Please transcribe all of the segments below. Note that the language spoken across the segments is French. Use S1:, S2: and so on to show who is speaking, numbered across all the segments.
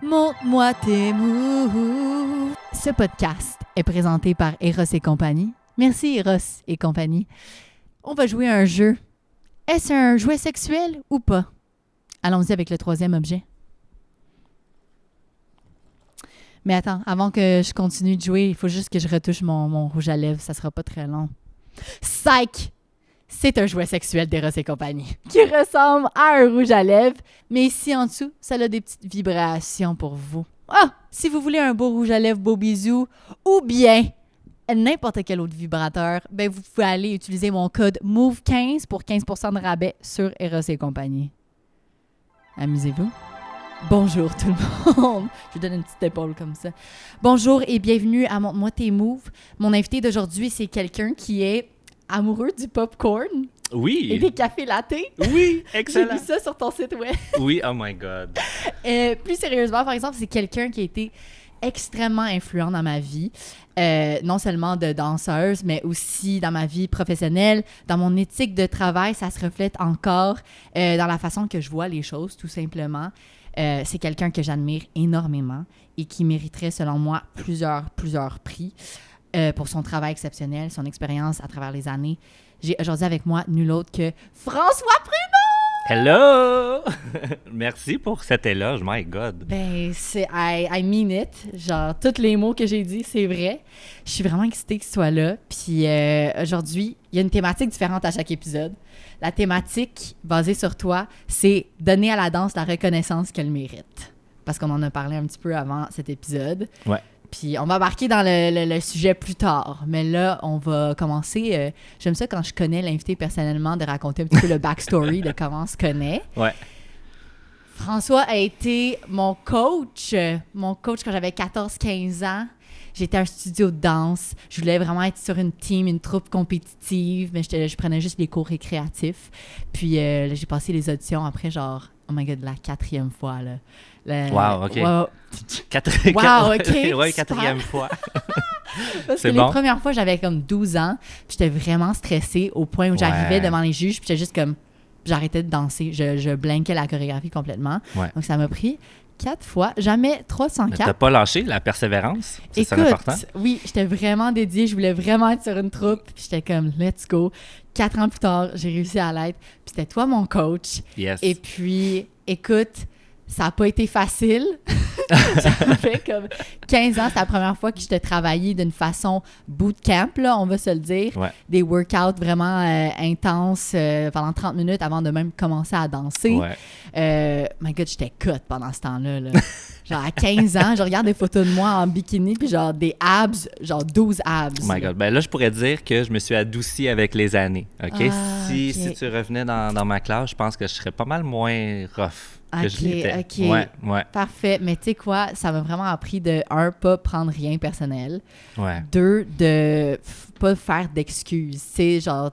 S1: Montre-moi tes moves. Ce podcast est présenté par Eros et compagnie. Merci Eros et compagnie. On va jouer à un jeu. Est-ce un jouet sexuel ou pas? Allons-y avec le troisième objet. Mais attends, avant que je continue de jouer, il faut juste que je retouche mon rouge à lèvres. Ça sera pas très long. Psych! C'est un jouet sexuel d'Eros et compagnie qui ressemble à un rouge à lèvres, mais ici en dessous, ça a des petites vibrations pour vous. Ah! Si vous voulez un beau rouge à lèvres, beau bisou, ou bien n'importe quel autre vibrateur, ben vous pouvez aller utiliser mon code MOVE15 pour 15% de rabais sur Eros et compagnie. Amusez-vous. Bonjour tout le monde. Je vous donne une petite épaule comme ça. Bonjour et bienvenue à Montre-moi tes moves. Mon invité d'aujourd'hui, c'est quelqu'un qui est amoureux du popcorn.
S2: Oui.
S1: Et des cafés latte.
S2: Oui, excellent.
S1: J'ai vu ça sur ton site web.
S2: Oui, oh my God.
S1: Plus sérieusement, par exemple, c'est quelqu'un qui a été extrêmement influent dans ma vie. Non seulement de danseuse, mais aussi dans ma vie professionnelle, dans mon éthique de travail. Ça se reflète encore dans la façon que je vois les choses, tout simplement. C'est quelqu'un que j'admire énormément et qui mériterait, selon moi, plusieurs prix pour son travail exceptionnel, son expérience à travers les années. J'ai aujourd'hui avec moi nul autre que François Pruneau!
S2: Hello! Merci pour cet éloge, my God.
S1: Ben, c'est I mean it. Genre, tous les mots que j'ai dit, c'est vrai. Je suis vraiment excitée que tu sois là. Puis aujourd'hui, il y a une thématique différente à chaque épisode. La thématique basée sur toi, c'est donner à la danse la reconnaissance qu'elle mérite. Parce qu'on en a parlé un petit peu avant cet épisode.
S2: Ouais.
S1: Puis on va embarquer dans le sujet plus tard. Mais là, on va commencer. J'aime ça quand je connais l'invité personnellement, de raconter un petit peu le backstory de comment on se connaît.
S2: Ouais.
S1: François a été mon coach quand j'avais 14-15 ans. J'étais à un studio de danse. Je voulais vraiment être sur une team, une troupe compétitive, mais je prenais juste les cours récréatifs. Puis là, j'ai passé les auditions après, genre, oh my God, la 4e fois. Là.
S2: Wow, OK.
S1: Wow, OK.
S2: Ouais, 4e fois.
S1: Parce
S2: c'est
S1: que
S2: bon.
S1: les premières fois, j'avais comme 12 ans. Puis j'étais vraiment stressée au point où j'arrivais devant les juges. Puis j'étais juste comme, j'arrêtais de danser. Je blinkais la chorégraphie complètement.
S2: Ouais.
S1: Donc ça m'a pris 4 fois, jamais 304.
S2: Mais t'as pas lâché la persévérance? C'est ça l'important?
S1: Oui, j'étais vraiment dédiée. Je voulais vraiment être sur une troupe. Puis j'étais comme, let's go. 4 ans plus tard, j'ai réussi à l'être. Puis c'était toi mon coach.
S2: Yes.
S1: Et puis, écoute, ça n'a pas été facile. Ça fait comme 15 ans, c'est la première fois que je te travaillais d'une façon bootcamp, là, on va se le dire.
S2: Ouais.
S1: Des workouts vraiment intenses pendant 30 minutes avant de même commencer à danser.
S2: Ouais.
S1: My God, j'étais cut pendant ce temps-là. Là. Genre à 15 ans, je regarde des photos de moi en bikini puis genre des abs, genre 12 abs.
S2: Oh my God. Ben là, je pourrais dire que je me suis adouci avec les années. OK? Si tu revenais dans ma classe, je pense que je serais pas mal moins rough que je l'étais.
S1: OK.
S2: Ouais.
S1: Parfait. Mais tu sais quoi, ça m'a vraiment appris de, un, pas prendre rien personnel.
S2: Ouais.
S1: 2, de pas faire d'excuses. Tu sais, genre,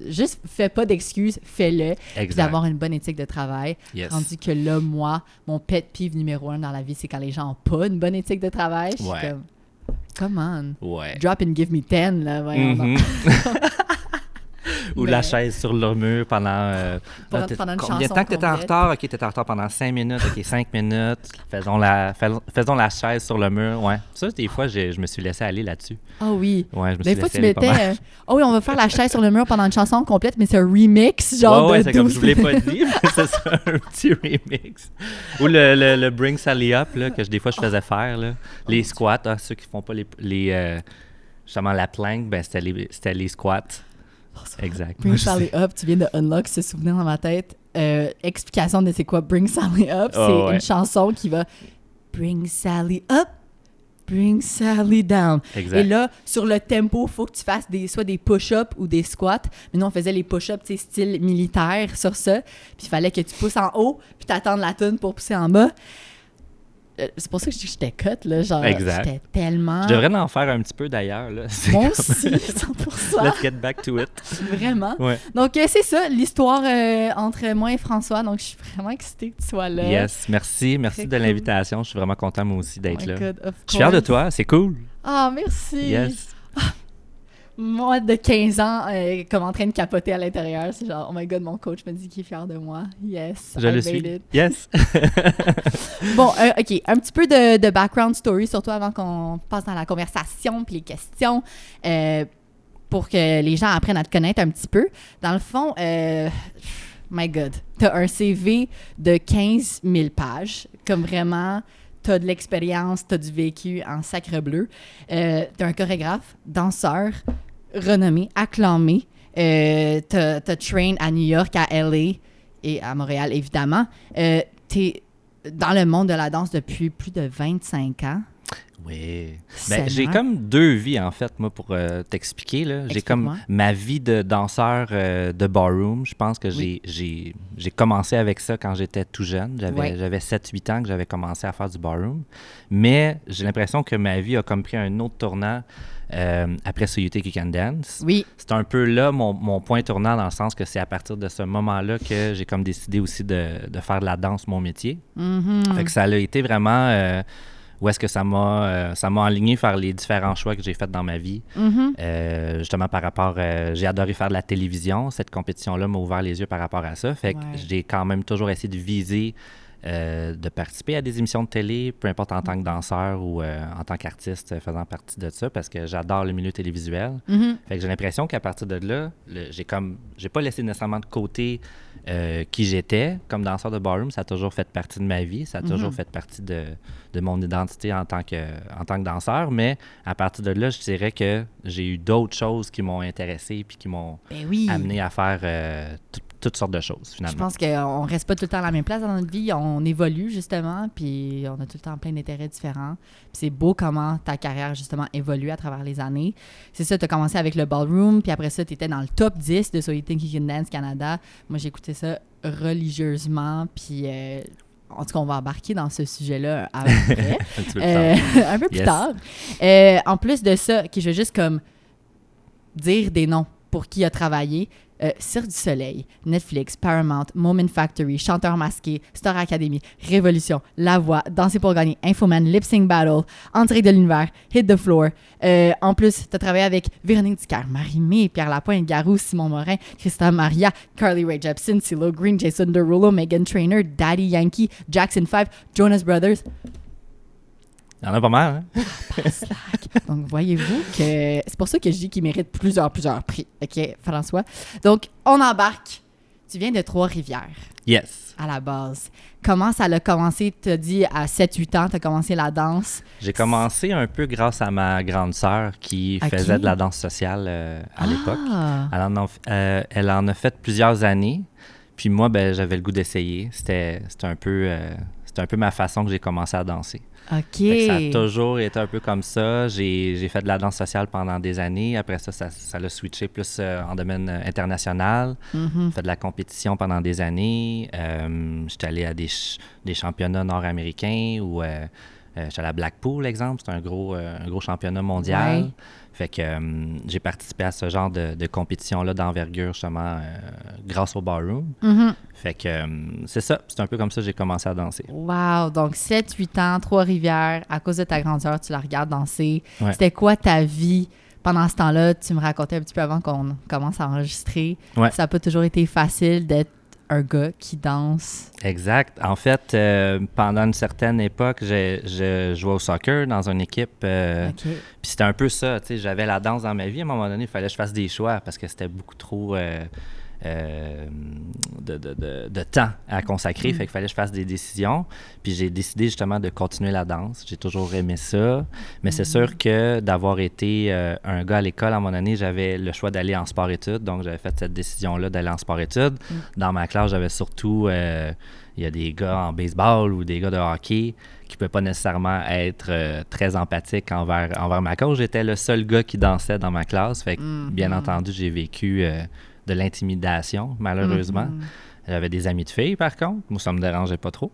S1: juste fais pas d'excuses, fais-le. Puis d'avoir une bonne éthique de travail.
S2: Yes.
S1: Rendu que là, moi, mon pet peeve numéro 1 dans la vie, c'est quand les gens n'ont pas une bonne éthique de travail. Je suis comme, come on.
S2: Ouais.
S1: Drop and give me 10, là. Voyons donc.
S2: Ou la chaise sur le mur pendant
S1: pendant une
S2: combien de
S1: chanson
S2: temps que tu étais en
S1: complète?
S2: retard? OK, tu étais en retard pendant 5 minutes. OK, 5 minutes. Faisons la chaise sur le mur. Ouais. Ça, des fois, je me suis laissé aller là-dessus.
S1: Ah oui.
S2: Ouais, je me
S1: Des
S2: suis
S1: fois,
S2: laissé
S1: tu
S2: aller pas
S1: mettais...
S2: mal.
S1: oh oui, on va faire la chaise sur le mur pendant une chanson complète, mais c'est un remix, genre
S2: Ouais,
S1: de
S2: c'est comme
S1: 12
S2: je vous l'ai pas dit, mais c'est ça, un petit remix. Ou le Bring Sally Up, là, que des fois, je faisais faire. Là. Les squats, ceux qui font pas justement la plank, ben, c'était les squats. Exact.
S1: Bring Sally Up, tu viens de unlock ce souvenir dans ma tête. Explication de c'est quoi Bring Sally Up. C'est une chanson qui va Bring Sally Up, Bring Sally Down.
S2: Exact.
S1: Et là, sur le tempo, il faut que tu fasses soit des push-ups ou des squats. Mais nous, on faisait les push-ups, tu sais, style militaire sur ça. Puis il fallait que tu pousses en haut, puis t'attendes la toune pour pousser en bas. C'est pour ça que je dis que j'étais cut, là. Genre,
S2: exact.
S1: J'étais tellement...
S2: Je devrais en faire un petit peu, d'ailleurs. Là.
S1: Moi aussi, 100%.
S2: Let's get back to it.
S1: Vraiment.
S2: Ouais.
S1: Donc, c'est ça, l'histoire entre moi et François. Donc, je suis vraiment excitée que tu sois là.
S2: Yes, merci
S1: Très
S2: de l'invitation. Je suis vraiment content, moi aussi, d'être là.
S1: God,
S2: Je suis fier de toi, c'est cool.
S1: Ah, merci.
S2: Yes.
S1: moi de 15 ans, comme en train de capoter à l'intérieur. C'est genre, oh my God, mon coach me dit qu'il est fier de moi. Yes,
S2: Je
S1: I
S2: le
S1: made
S2: suis.
S1: it.
S2: Yes.
S1: Bon, OK, un petit peu de background story, surtout avant qu'on passe dans la conversation puis les questions, pour que les gens apprennent à te connaître un petit peu. Dans le fond, my God, t'as un CV de 15 000 pages, comme vraiment... T'as de l'expérience, t'as du vécu en sacre bleu. T'es un chorégraphe, danseur, renommé, acclamé. T'as train à New York, à LA et à Montréal, évidemment. T'es dans le monde de la danse depuis plus de 25 ans.
S2: Oui.
S1: Seulement.
S2: J'ai comme deux vies, en fait, moi, pour t'expliquer. Là. J'ai comme
S1: Explique-moi.
S2: ma vie de danseur de ballroom. Je pense que
S1: Oui.
S2: j'ai commencé avec ça quand j'étais tout jeune.
S1: Ouais.
S2: J'avais 7-8 ans que j'avais commencé à faire du ballroom. Mais j'ai l'impression que ma vie a comme pris un autre tournant après So You Think You Can Dance.
S1: Oui.
S2: C'est un peu là mon point tournant, dans le sens que c'est à partir de ce moment-là que j'ai comme décidé aussi de faire de la danse mon métier.
S1: Mm-hmm.
S2: Fait que ça a été vraiment... où est-ce que ça m'a aligné faire les différents choix que j'ai faits dans ma vie.
S1: Mm-hmm.
S2: Justement, par rapport... j'ai adoré faire de la télévision. Cette compétition-là m'a ouvert les yeux par rapport à ça. Fait que
S1: Ouais.
S2: j'ai quand même toujours essayé de viser de participer à des émissions de télé, peu importe en tant que danseur ou en tant qu'artiste faisant partie de ça, parce que j'adore le milieu télévisuel.
S1: Mm-hmm.
S2: Fait que j'ai l'impression qu'à partir de là, j'ai pas laissé nécessairement de côté qui j'étais comme danseur de ballroom. Ça a toujours fait partie de ma vie. Ça a toujours fait partie de mon identité en tant que danseur. Mais à partir de là, je dirais que j'ai eu d'autres choses qui m'ont intéressé puis qui m'ont
S1: Ben oui.
S2: amené à faire toutes sortes de choses,
S1: Je
S2: finalement.
S1: pense qu'on reste pas tout le temps à la même place dans notre vie. On évolue, justement, puis on a tout le temps plein d'intérêts différents. Puis c'est beau comment ta carrière, justement, évolue à travers les années. C'est ça, tu as commencé avec le ballroom, puis après ça, tu étais dans le top 10 de So You Think You Can Dance Canada. Moi, j'ai écouté ça religieusement, puis... en tout cas, on va embarquer dans ce sujet-là après.
S2: Un petit peu plus tard.
S1: Un peu plus
S2: Yes.
S1: tard. En plus de ça, je vais juste comme dire des noms pour qui a travaillé. Cirque du Soleil, Netflix, Paramount, Moment Factory, Chanteur masqué, Star Academy, Révolution, La Voix, Danser pour gagner, Infoman, Lip Sync Battle, En direct de l'univers, Hit the Floor. En plus, tu as travaillé avec Véronique Dicker, Marie-Mé, Pierre Lapointe, Garou, Simon Morin, Christa Maria, Carly Rae Jepsen, CeeLo Green, Jason Derulo, Meghan Trainor, Daddy Yankee, Jackson 5, Jonas Brothers.
S2: Il y en a pas mal, hein?
S1: Slack. Donc, voyez-vous que c'est pour ça que je dis qu'il mérite plusieurs prix. OK, François? Donc, on embarque. Tu viens de Trois-Rivières,
S2: Yes.
S1: à la base. Comment ça a commencé? Tu as dit à 7-8 ans, tu as commencé la danse.
S2: J'ai commencé un peu grâce à ma grande sœur qui
S1: Ok.
S2: faisait de la danse sociale à l'époque.
S1: Ah!
S2: Elle en a fait plusieurs années. Puis moi, ben, j'avais le goût d'essayer. C'était un peu ma façon que j'ai commencé à danser.
S1: OK.
S2: Fait que ça a toujours été un peu comme ça. J'ai fait de la danse sociale pendant des années. Après ça l'a switché plus en domaine international.
S1: Mhm.
S2: J'ai fait de la compétition pendant des années. J'étais allé à des championnats nord-américains ou j'étais allé à Blackpool, exemple. C'est un gros championnat mondial.
S1: Ouais.
S2: Fait que j'ai participé à ce genre de compétition-là d'envergure, justement, grâce au ballroom.
S1: Mhm.
S2: Fait que c'est ça. C'est un peu comme ça que j'ai commencé à danser.
S1: Wow! Donc, 7-8 ans, Trois-Rivières, à cause de ta grandeur, tu la regardes danser.
S2: Ouais.
S1: C'était quoi ta vie pendant ce temps-là? Tu me racontais un petit peu avant qu'on commence à enregistrer.
S2: Ouais.
S1: Ça n'a pas toujours été facile d'être un gars qui danse.
S2: Exact. En fait, pendant une certaine époque, je jouais au soccer dans une équipe.
S1: OK.
S2: Puis c'était un peu ça. Tu sais, j'avais la danse dans ma vie. À un moment donné, il fallait que je fasse des choix parce que c'était beaucoup trop de temps à consacrer. Fait qu'il fallait que je fasse des décisions. Puis j'ai décidé justement de continuer la danse. J'ai toujours aimé ça. Mais c'est sûr que d'avoir été un gars à l'école, à un moment donné, j'avais le choix d'aller en sport-études. Donc j'avais fait cette décision-là d'aller en sport-études. Dans ma classe, j'avais surtout... il y a des gars en baseball ou des gars de hockey qui ne pouvaient pas nécessairement être très empathiques envers ma cause. J'étais le seul gars qui dansait dans ma classe. Fait que, bien entendu, j'ai vécu de l'intimidation, malheureusement. J'avais des amis de filles, par contre. Moi, ça me dérangeait pas trop.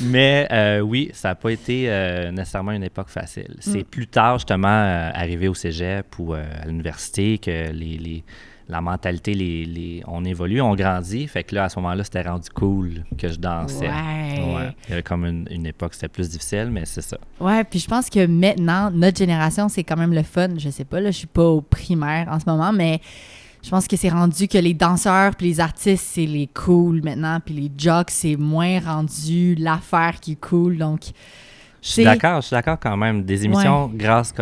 S2: Mais oui, ça n'a pas été nécessairement une époque facile. C'est plus tard, justement, arrivé au cégep ou à l'université que la mentalité, on évolue, on grandit. Fait que là, à ce moment-là, c'était rendu cool que je dansais.
S1: Ouais.
S2: Il y avait comme une époque, c'était plus difficile, mais c'est ça.
S1: Ouais, puis je pense que maintenant, notre génération, c'est quand même le fun. Je sais pas, là, je suis pas au primaire en ce moment, mais je pense que c'est rendu que les danseurs puis les artistes, c'est les cool maintenant, puis les jocks, c'est moins rendu l'affaire qui est cool. Donc,
S2: je suis d'accord quand même. Des émissions, grâce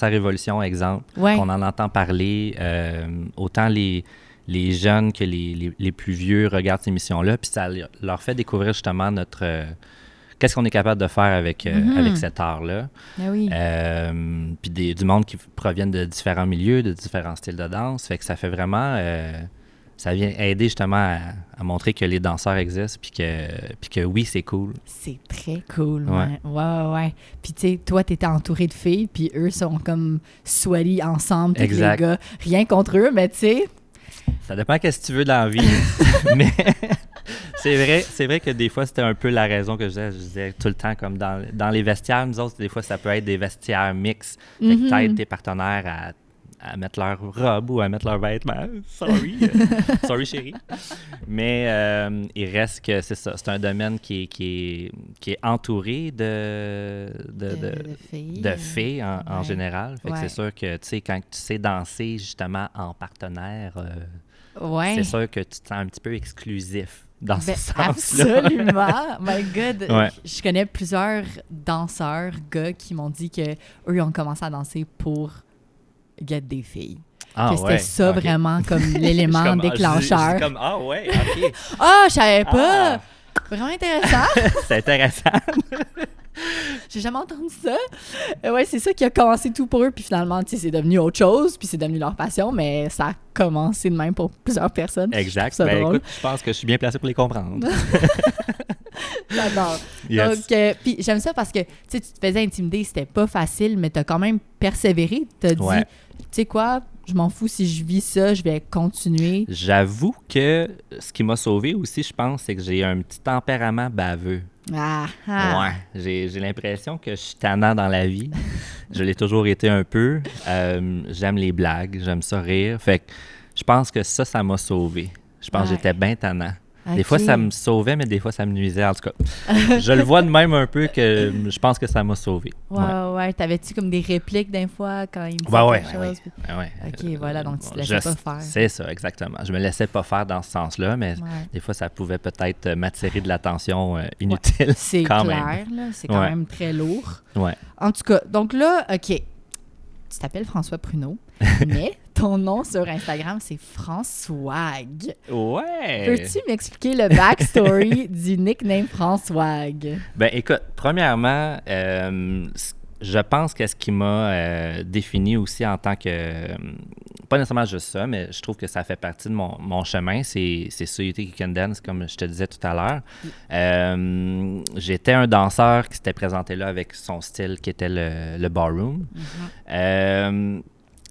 S2: à Révolution, exemple, qu'on en entend parler, autant les jeunes que les plus vieux regardent ces émissions-là, puis ça leur fait découvrir justement qu'est-ce qu'on est capable de faire avec cet art-là.
S1: Ah oui.
S2: Puis du monde qui proviennent de différents milieux, de différents styles de danse. Fait que ça fait vraiment... ça vient aider justement à montrer que les danseurs existent puis que oui, c'est cool.
S1: C'est très cool, ouais. Puis tu sais, toi, t'étais entouré de filles, puis eux sont comme sweaty ensemble, tous les gars. Rien contre eux, mais tu sais...
S2: Ça dépend qu'est-ce que tu veux dans la vie. Mais c'est vrai que des fois, c'était un peu la raison que je disais tout le temps, comme dans les vestiaires, nous autres, des fois, ça peut être des vestiaires mixtes. Fait que t'aides tes partenaires à mettre leur robe ou à mettre leurs vêtements. Sorry chérie. Mais il reste que c'est ça. C'est un domaine qui est entouré de filles en général. Fait que c'est sûr que, tu sais, quand tu sais danser justement en partenaire, c'est sûr que tu te sens un petit peu exclusif dans ce sens-là.
S1: Absolument. My God. Je connais plusieurs danseurs, gars, qui m'ont dit qu'eux, ils ont commencé à danser pour get des filles. Que c'était ça vraiment comme l'élément déclencheur.
S2: Comme, OK.
S1: Je savais pas! Vraiment intéressant.
S2: C'est intéressant.
S1: J'ai jamais entendu ça. Ouais, c'est ça qui a commencé tout pour eux, puis finalement, tu sais, c'est devenu autre chose, puis c'est devenu leur passion, mais ça a commencé de même pour plusieurs personnes.
S2: Exact. Écoute, je pense que je suis bien placé pour les comprendre.
S1: J'adore.
S2: Yes.
S1: Donc, puis j'aime ça parce que tu te faisais intimider, c'était pas facile, mais t'as quand même persévéré. T'as dit, tu sais quoi, je m'en fous si je vis ça, je vais continuer.
S2: J'avoue que ce qui m'a sauvé aussi, je pense, c'est que j'ai un petit tempérament baveux. Ouais, j'ai l'impression que je suis tannant dans la vie. Je l'ai toujours été un peu. J'aime les blagues, j'aime ça rire. Fait que je pense que ça m'a sauvé. Je pense que j'étais bien tannant. Okay. Des fois, ça me sauvait, mais des fois, ça me nuisait. En tout cas, je le vois de même un peu que je pense que ça m'a sauvé.
S1: Ouais. T'avais-tu comme des répliques d'un fois quand il me disait quelque chose?
S2: Ouais.
S1: OK, voilà, donc tu te laissais pas faire.
S2: C'est ça, exactement. Je me laissais pas faire dans ce sens-là, mais des fois, ça pouvait peut-être m'attirer de l'attention inutile.
S1: C'est
S2: quand
S1: clair,
S2: même.
S1: Là, c'est quand même très lourd.
S2: Ouais.
S1: En tout cas, donc là, OK, tu t'appelles François Pruneau, mais ton nom sur Instagram, c'est Françoisg.
S2: Ouais!
S1: Peux-tu m'expliquer le backstory du nickname Françoisg?
S2: Ben écoute, premièrement, je pense que ce qui m'a défini aussi en tant que... pas nécessairement juste ça, mais je trouve que ça fait partie de mon chemin, c'est So You Think You Can Dance, comme je te disais tout à l'heure. J'étais un danseur qui s'était présenté là avec son style qui était le ballroom.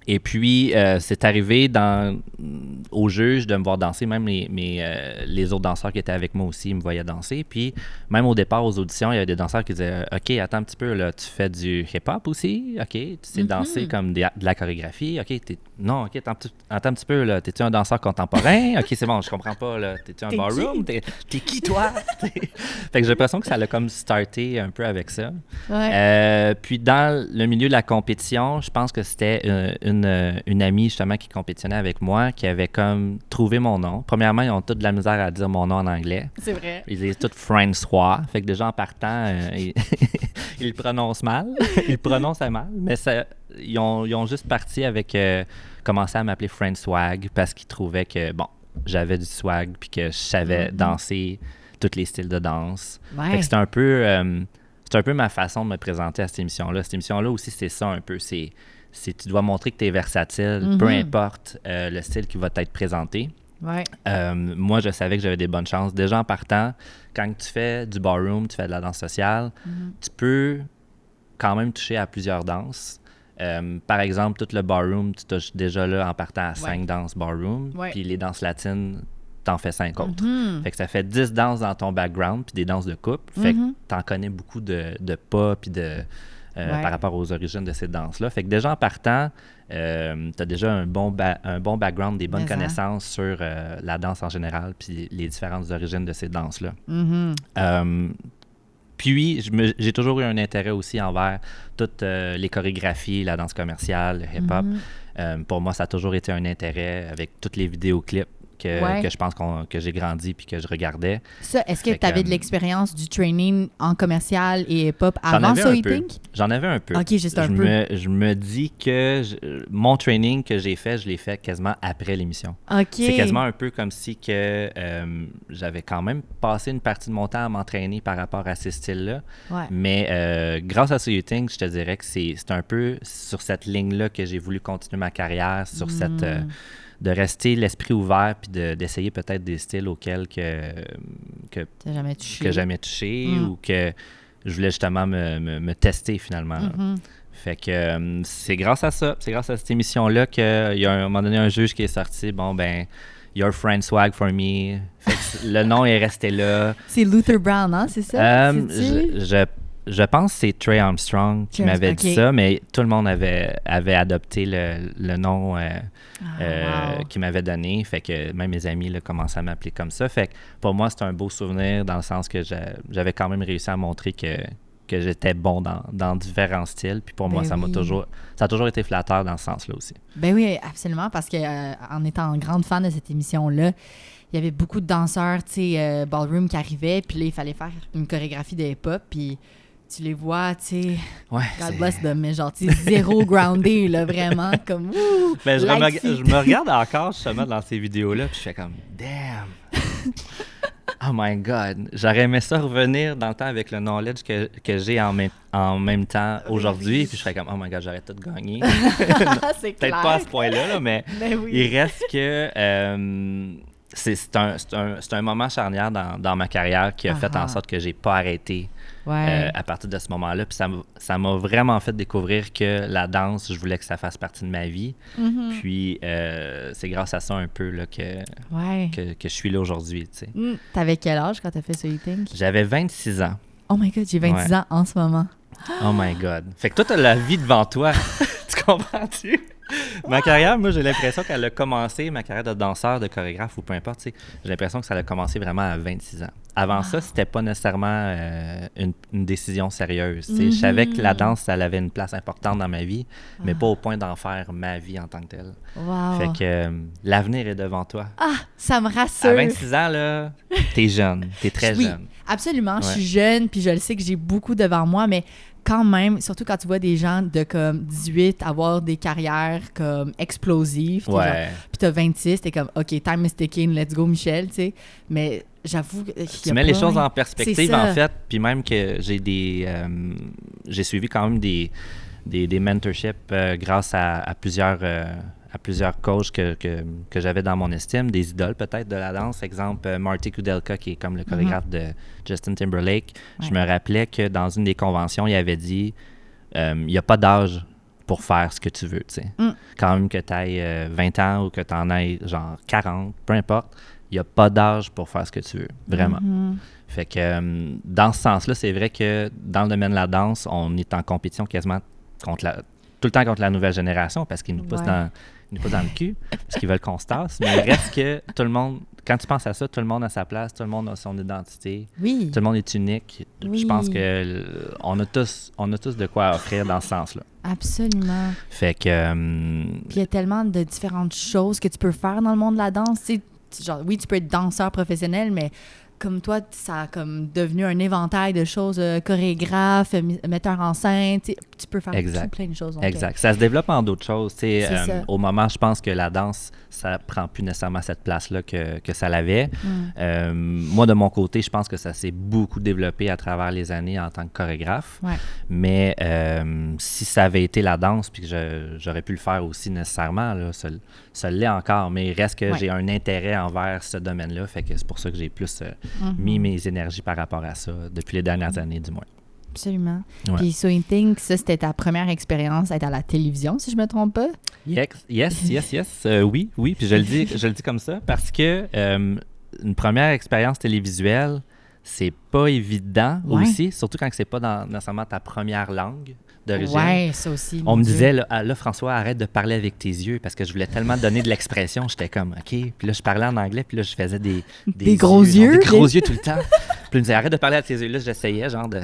S2: Et puis, c'est arrivé au juge de me voir danser. Même les autres danseurs qui étaient avec moi aussi, ils me voyaient danser. Puis, même au départ, aux auditions, il y avait des danseurs qui disaient « OK, attends un petit peu, là, tu fais du hip-hop aussi? OK, tu sais danser comme de la chorégraphie? OK, non, OK, attends un petit peu, là, t'es-tu un danseur contemporain? OK, c'est bon, je comprends pas, là. T'es-tu un ballroom? T'es qui, toi? » Fait que j'ai l'impression que ça l'a comme starté un peu avec ça.
S1: Ouais.
S2: Puis, dans le milieu de la compétition, je pense que c'était une amie justement qui compétitionnait avec moi qui avait comme trouvé mon nom. Premièrement, ils ont tous de la misère à dire mon nom en anglais.
S1: C'est vrai.
S2: Ils disent tout François. Fait que déjà en partant, ils le prononcent mal. Ils le prononçaient mal. Mais ils ont juste parti avec commencer à m'appeler François parce qu'ils trouvaient que bon, j'avais du swag puis que je savais danser tous les styles de danse.
S1: Ouais.
S2: Fait que c'était un peu ma façon de me présenter à cette émission-là. Cette émission-là aussi, c'est ça un peu. Tu dois montrer que tu es versatile, peu importe le style qui va t'être présenté.
S1: Ouais.
S2: Moi, je savais que j'avais des bonnes chances. Déjà en partant, quand tu fais du ballroom, tu fais de la danse sociale, tu peux quand même toucher à plusieurs danses. Par exemple, tout le ballroom, tu touches déjà là en partant à 5 danses ballroom. Puis les danses latines, t'en fais 5 autres. Fait que ça fait 10 danses dans ton background, puis des danses de couple. Fait que t'en connais beaucoup de pas, puis par rapport aux origines de ces danses-là. Fait que déjà en partant, tu as déjà un bon background, des bonnes connaissances sur la danse en général, puis les différentes origines de ces danses-là. Puis, j'ai toujours eu un intérêt aussi envers toutes les chorégraphies, la danse commerciale, le hip-hop. Pour moi, ça a toujours été un intérêt avec tous les vidéoclips que je pense que j'ai grandi puis que je regardais.
S1: Ça, est-ce que tu avais de l'expérience du training en commercial et hip-hop avant So You Think?
S2: J'en avais un peu.
S1: OK, juste un peu.
S2: Je me dis que mon training que j'ai fait, je l'ai fait quasiment après l'émission.
S1: OK.
S2: C'est quasiment un peu comme si que j'avais quand même passé une partie de mon temps à m'entraîner par rapport à ces styles-là.
S1: Ouais.
S2: Mais grâce à So You Think, je te dirais que c'est un peu sur cette ligne-là que j'ai voulu continuer ma carrière, sur cette... de rester l'esprit ouvert puis d'essayer peut-être des styles auxquels que jamais touché ou que je voulais justement me tester finalement. Fait que c'est grâce à ça, c'est grâce à cette émission-là qu'il y a un moment donné un juge qui est sorti, bon ben, Your Friend Swag for Me. Fait que le nom est resté là.
S1: C'est Luther Brown, hein, c'est ça?
S2: Je pense que c'est Trey Armstrong qui m'avait dit ça, mais tout le monde avait adopté le nom qu'il m'avait donné. Fait que même mes amis commençaient à m'appeler comme ça. Fait que pour moi, c'est un beau souvenir dans le sens que j'avais quand même réussi à montrer que j'étais bon dans différents styles. Puis pour moi, ça a toujours été flatteur dans ce sens-là aussi.
S1: Ben oui, absolument, parce que en étant grande fan de cette émission-là, il y avait beaucoup de danseurs, tu sais, ballroom qui arrivaient, puis là, il fallait faire une chorégraphie de hip-hop, puis tu les vois, tu sais, God bless them, mais genre, tu sais, zéro groundé, là, vraiment, comme, ouh,
S2: ben, je me regarde encore, justement, dans ces vidéos-là, puis je fais comme, damn! Oh my God! J'aurais aimé ça revenir dans le temps avec le knowledge que j'ai en même temps aujourd'hui, puis je serais comme, oh my God, j'aurais tout gagné.
S1: C'est
S2: peut-être pas à ce point-là, là, mais il reste que... c'est un moment charnière dans ma carrière qui a fait en sorte que j'ai pas arrêté à partir de ce moment-là. Puis ça m'a vraiment fait découvrir que la danse, je voulais que ça fasse partie de ma vie. Puis c'est grâce à ça un peu là, que je suis là aujourd'hui. Tu sais.
S1: T'avais quel âge quand t'as fait So You Think?
S2: J'avais 26 ans.
S1: Oh my God, j'ai 26 ans en ce moment.
S2: Oh my God. Fait que toi, t'as la vie devant toi. Tu comprends-tu? Ma carrière, moi, j'ai l'impression qu'elle a commencé, ma carrière de danseur, de chorégraphe ou peu importe, j'ai l'impression que ça a commencé vraiment à 26 ans. Avant ça, c'était pas nécessairement une décision sérieuse. Je savais que la danse, ça avait une place importante dans ma vie, mais pas au point d'en faire ma vie en tant que telle. Fait que l'avenir est devant toi.
S1: Ah, ça me rassure.
S2: À 26 ans, là, t'es jeune, t'es très jeune.
S1: Absolument, je suis jeune, puis je le sais que j'ai beaucoup devant moi, mais quand même, surtout quand tu vois des gens de comme 18 avoir des carrières comme explosives, puis t'as 26, t'es comme, OK, time is ticking, let's go Michel, tu sais. Mais j'avoue que...
S2: Tu mets les choses en perspective, en fait, puis même que j'ai suivi quand même des mentorships grâce à plusieurs coachs que j'avais dans mon estime, des idoles peut-être de la danse. Exemple, Marty Kudelka, qui est comme le chorégraphe de Justin Timberlake. Je me rappelais que dans une des conventions, il avait dit il n'y a pas d'âge pour faire ce que tu veux. Quand même que tu ailles 20 ans ou que tu en aies genre 40, peu importe, il n'y a pas d'âge pour faire ce que tu veux, vraiment. Fait que dans ce sens-là, c'est vrai que dans le domaine de la danse, on est en compétition quasiment tout le temps contre la nouvelle génération parce qu'ils nous poussent dans le cul, parce qu'ils veulent qu'on se tasse. Mais il reste que tout le monde, quand tu penses à ça, tout le monde a sa place, tout le monde a son identité, tout le monde est unique. Je pense que on a tous de quoi offrir dans ce sens-là.
S1: Absolument.
S2: Fait que...
S1: Puis il y a tellement de différentes choses que tu peux faire dans le monde de la danse. Genre, oui, tu peux être danseur professionnel, mais comme toi, ça a comme devenu un éventail de choses, chorégraphe, metteur en scène, tu peux faire plein de choses.
S2: Exact. Ça se développe en d'autres choses. Au moment, je pense que la danse, ça prend plus nécessairement cette place-là que ça l'avait. Moi, de mon côté, je pense que ça s'est beaucoup développé à travers les années en tant que chorégraphe. Mais si ça avait été la danse, puis que j'aurais pu le faire aussi nécessairement, là, ça l'est encore, mais il reste que j'ai un intérêt envers ce domaine-là, fait que c'est pour ça que j'ai plus mis mes énergies par rapport à ça depuis les dernières années, du moins.
S1: Absolument. Puis So You Think, ça, c'était ta première expérience à être à la télévision, si je me trompe pas?
S2: Yes. Oui, puis je le dis comme ça parce que une première expérience télévisuelle, c'est pas évident
S1: Ouais.
S2: aussi, surtout quand c'est pas dans nécessairement ta première langue d'origine.
S1: Ouais, ça aussi.
S2: On
S1: mon
S2: me
S1: Dieu.
S2: disait, là, François, arrête de parler avec tes yeux, parce que je voulais tellement donner de l'expression. J'étais comme, OK. Puis là, je parlais en anglais, puis là, je faisais des
S1: gros yeux,
S2: genre, des gros
S1: des-
S2: yeux tout le temps. Puis il me disait, arrête de parler avec tes yeux. Là, j'essayais, genre, de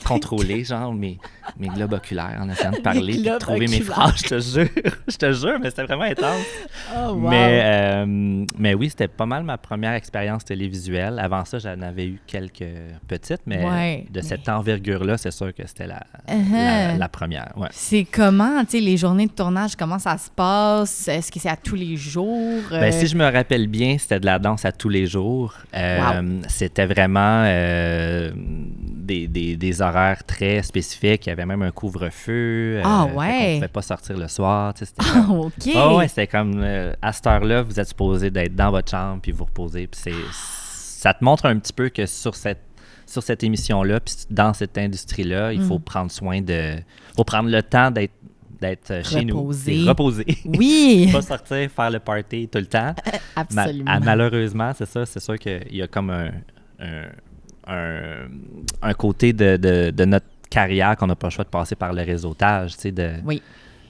S2: contrôler, genre, mes globes oculaires en essayant de parler, puis de
S1: globes
S2: trouver mes
S1: oculaires.
S2: phrases, je te jure. Je te jure, mais c'était vraiment intense.
S1: Oh, wow.
S2: Mais oui, c'était pas mal ma première expérience télévisuelle. Avant ça, j'en avais eu quelques petites, mais
S1: Ouais,
S2: de
S1: mais-
S2: cette envergure-là, c'est sûr que c'était
S1: Uh-huh.
S2: la première. Ouais.
S1: C'est comment, tu sais, les journées de tournage, comment ça se passe? Est-ce que c'est à tous les jours?
S2: Ben, si je me rappelle bien, c'était de la danse à tous les jours. C'était vraiment des horaires très spécifiques. Il y avait même un couvre-feu.
S1: Ah,
S2: fait qu'on
S1: ouais.
S2: ne pouvait pas sortir le soir. Tu sais, c'était
S1: Ah,
S2: comme-
S1: OK.
S2: Ah ouais, c'était comme à cette heure-là, vous êtes supposé d'être dans votre chambre puis vous reposer. Puis ça te montre un petit peu que sur cette émission-là, puis dans cette industrie-là, il faut prendre soin faut prendre le temps d'être chez nous.
S1: Reposer.
S2: Et reposer.
S1: Oui,
S2: Pas sortir, faire le party tout le temps.
S1: absolument.
S2: Malheureusement, c'est ça. C'est sûr qu'il y a comme un côté de notre carrière qu'on n'a pas le choix de passer par le réseautage, tu sais,
S1: Oui.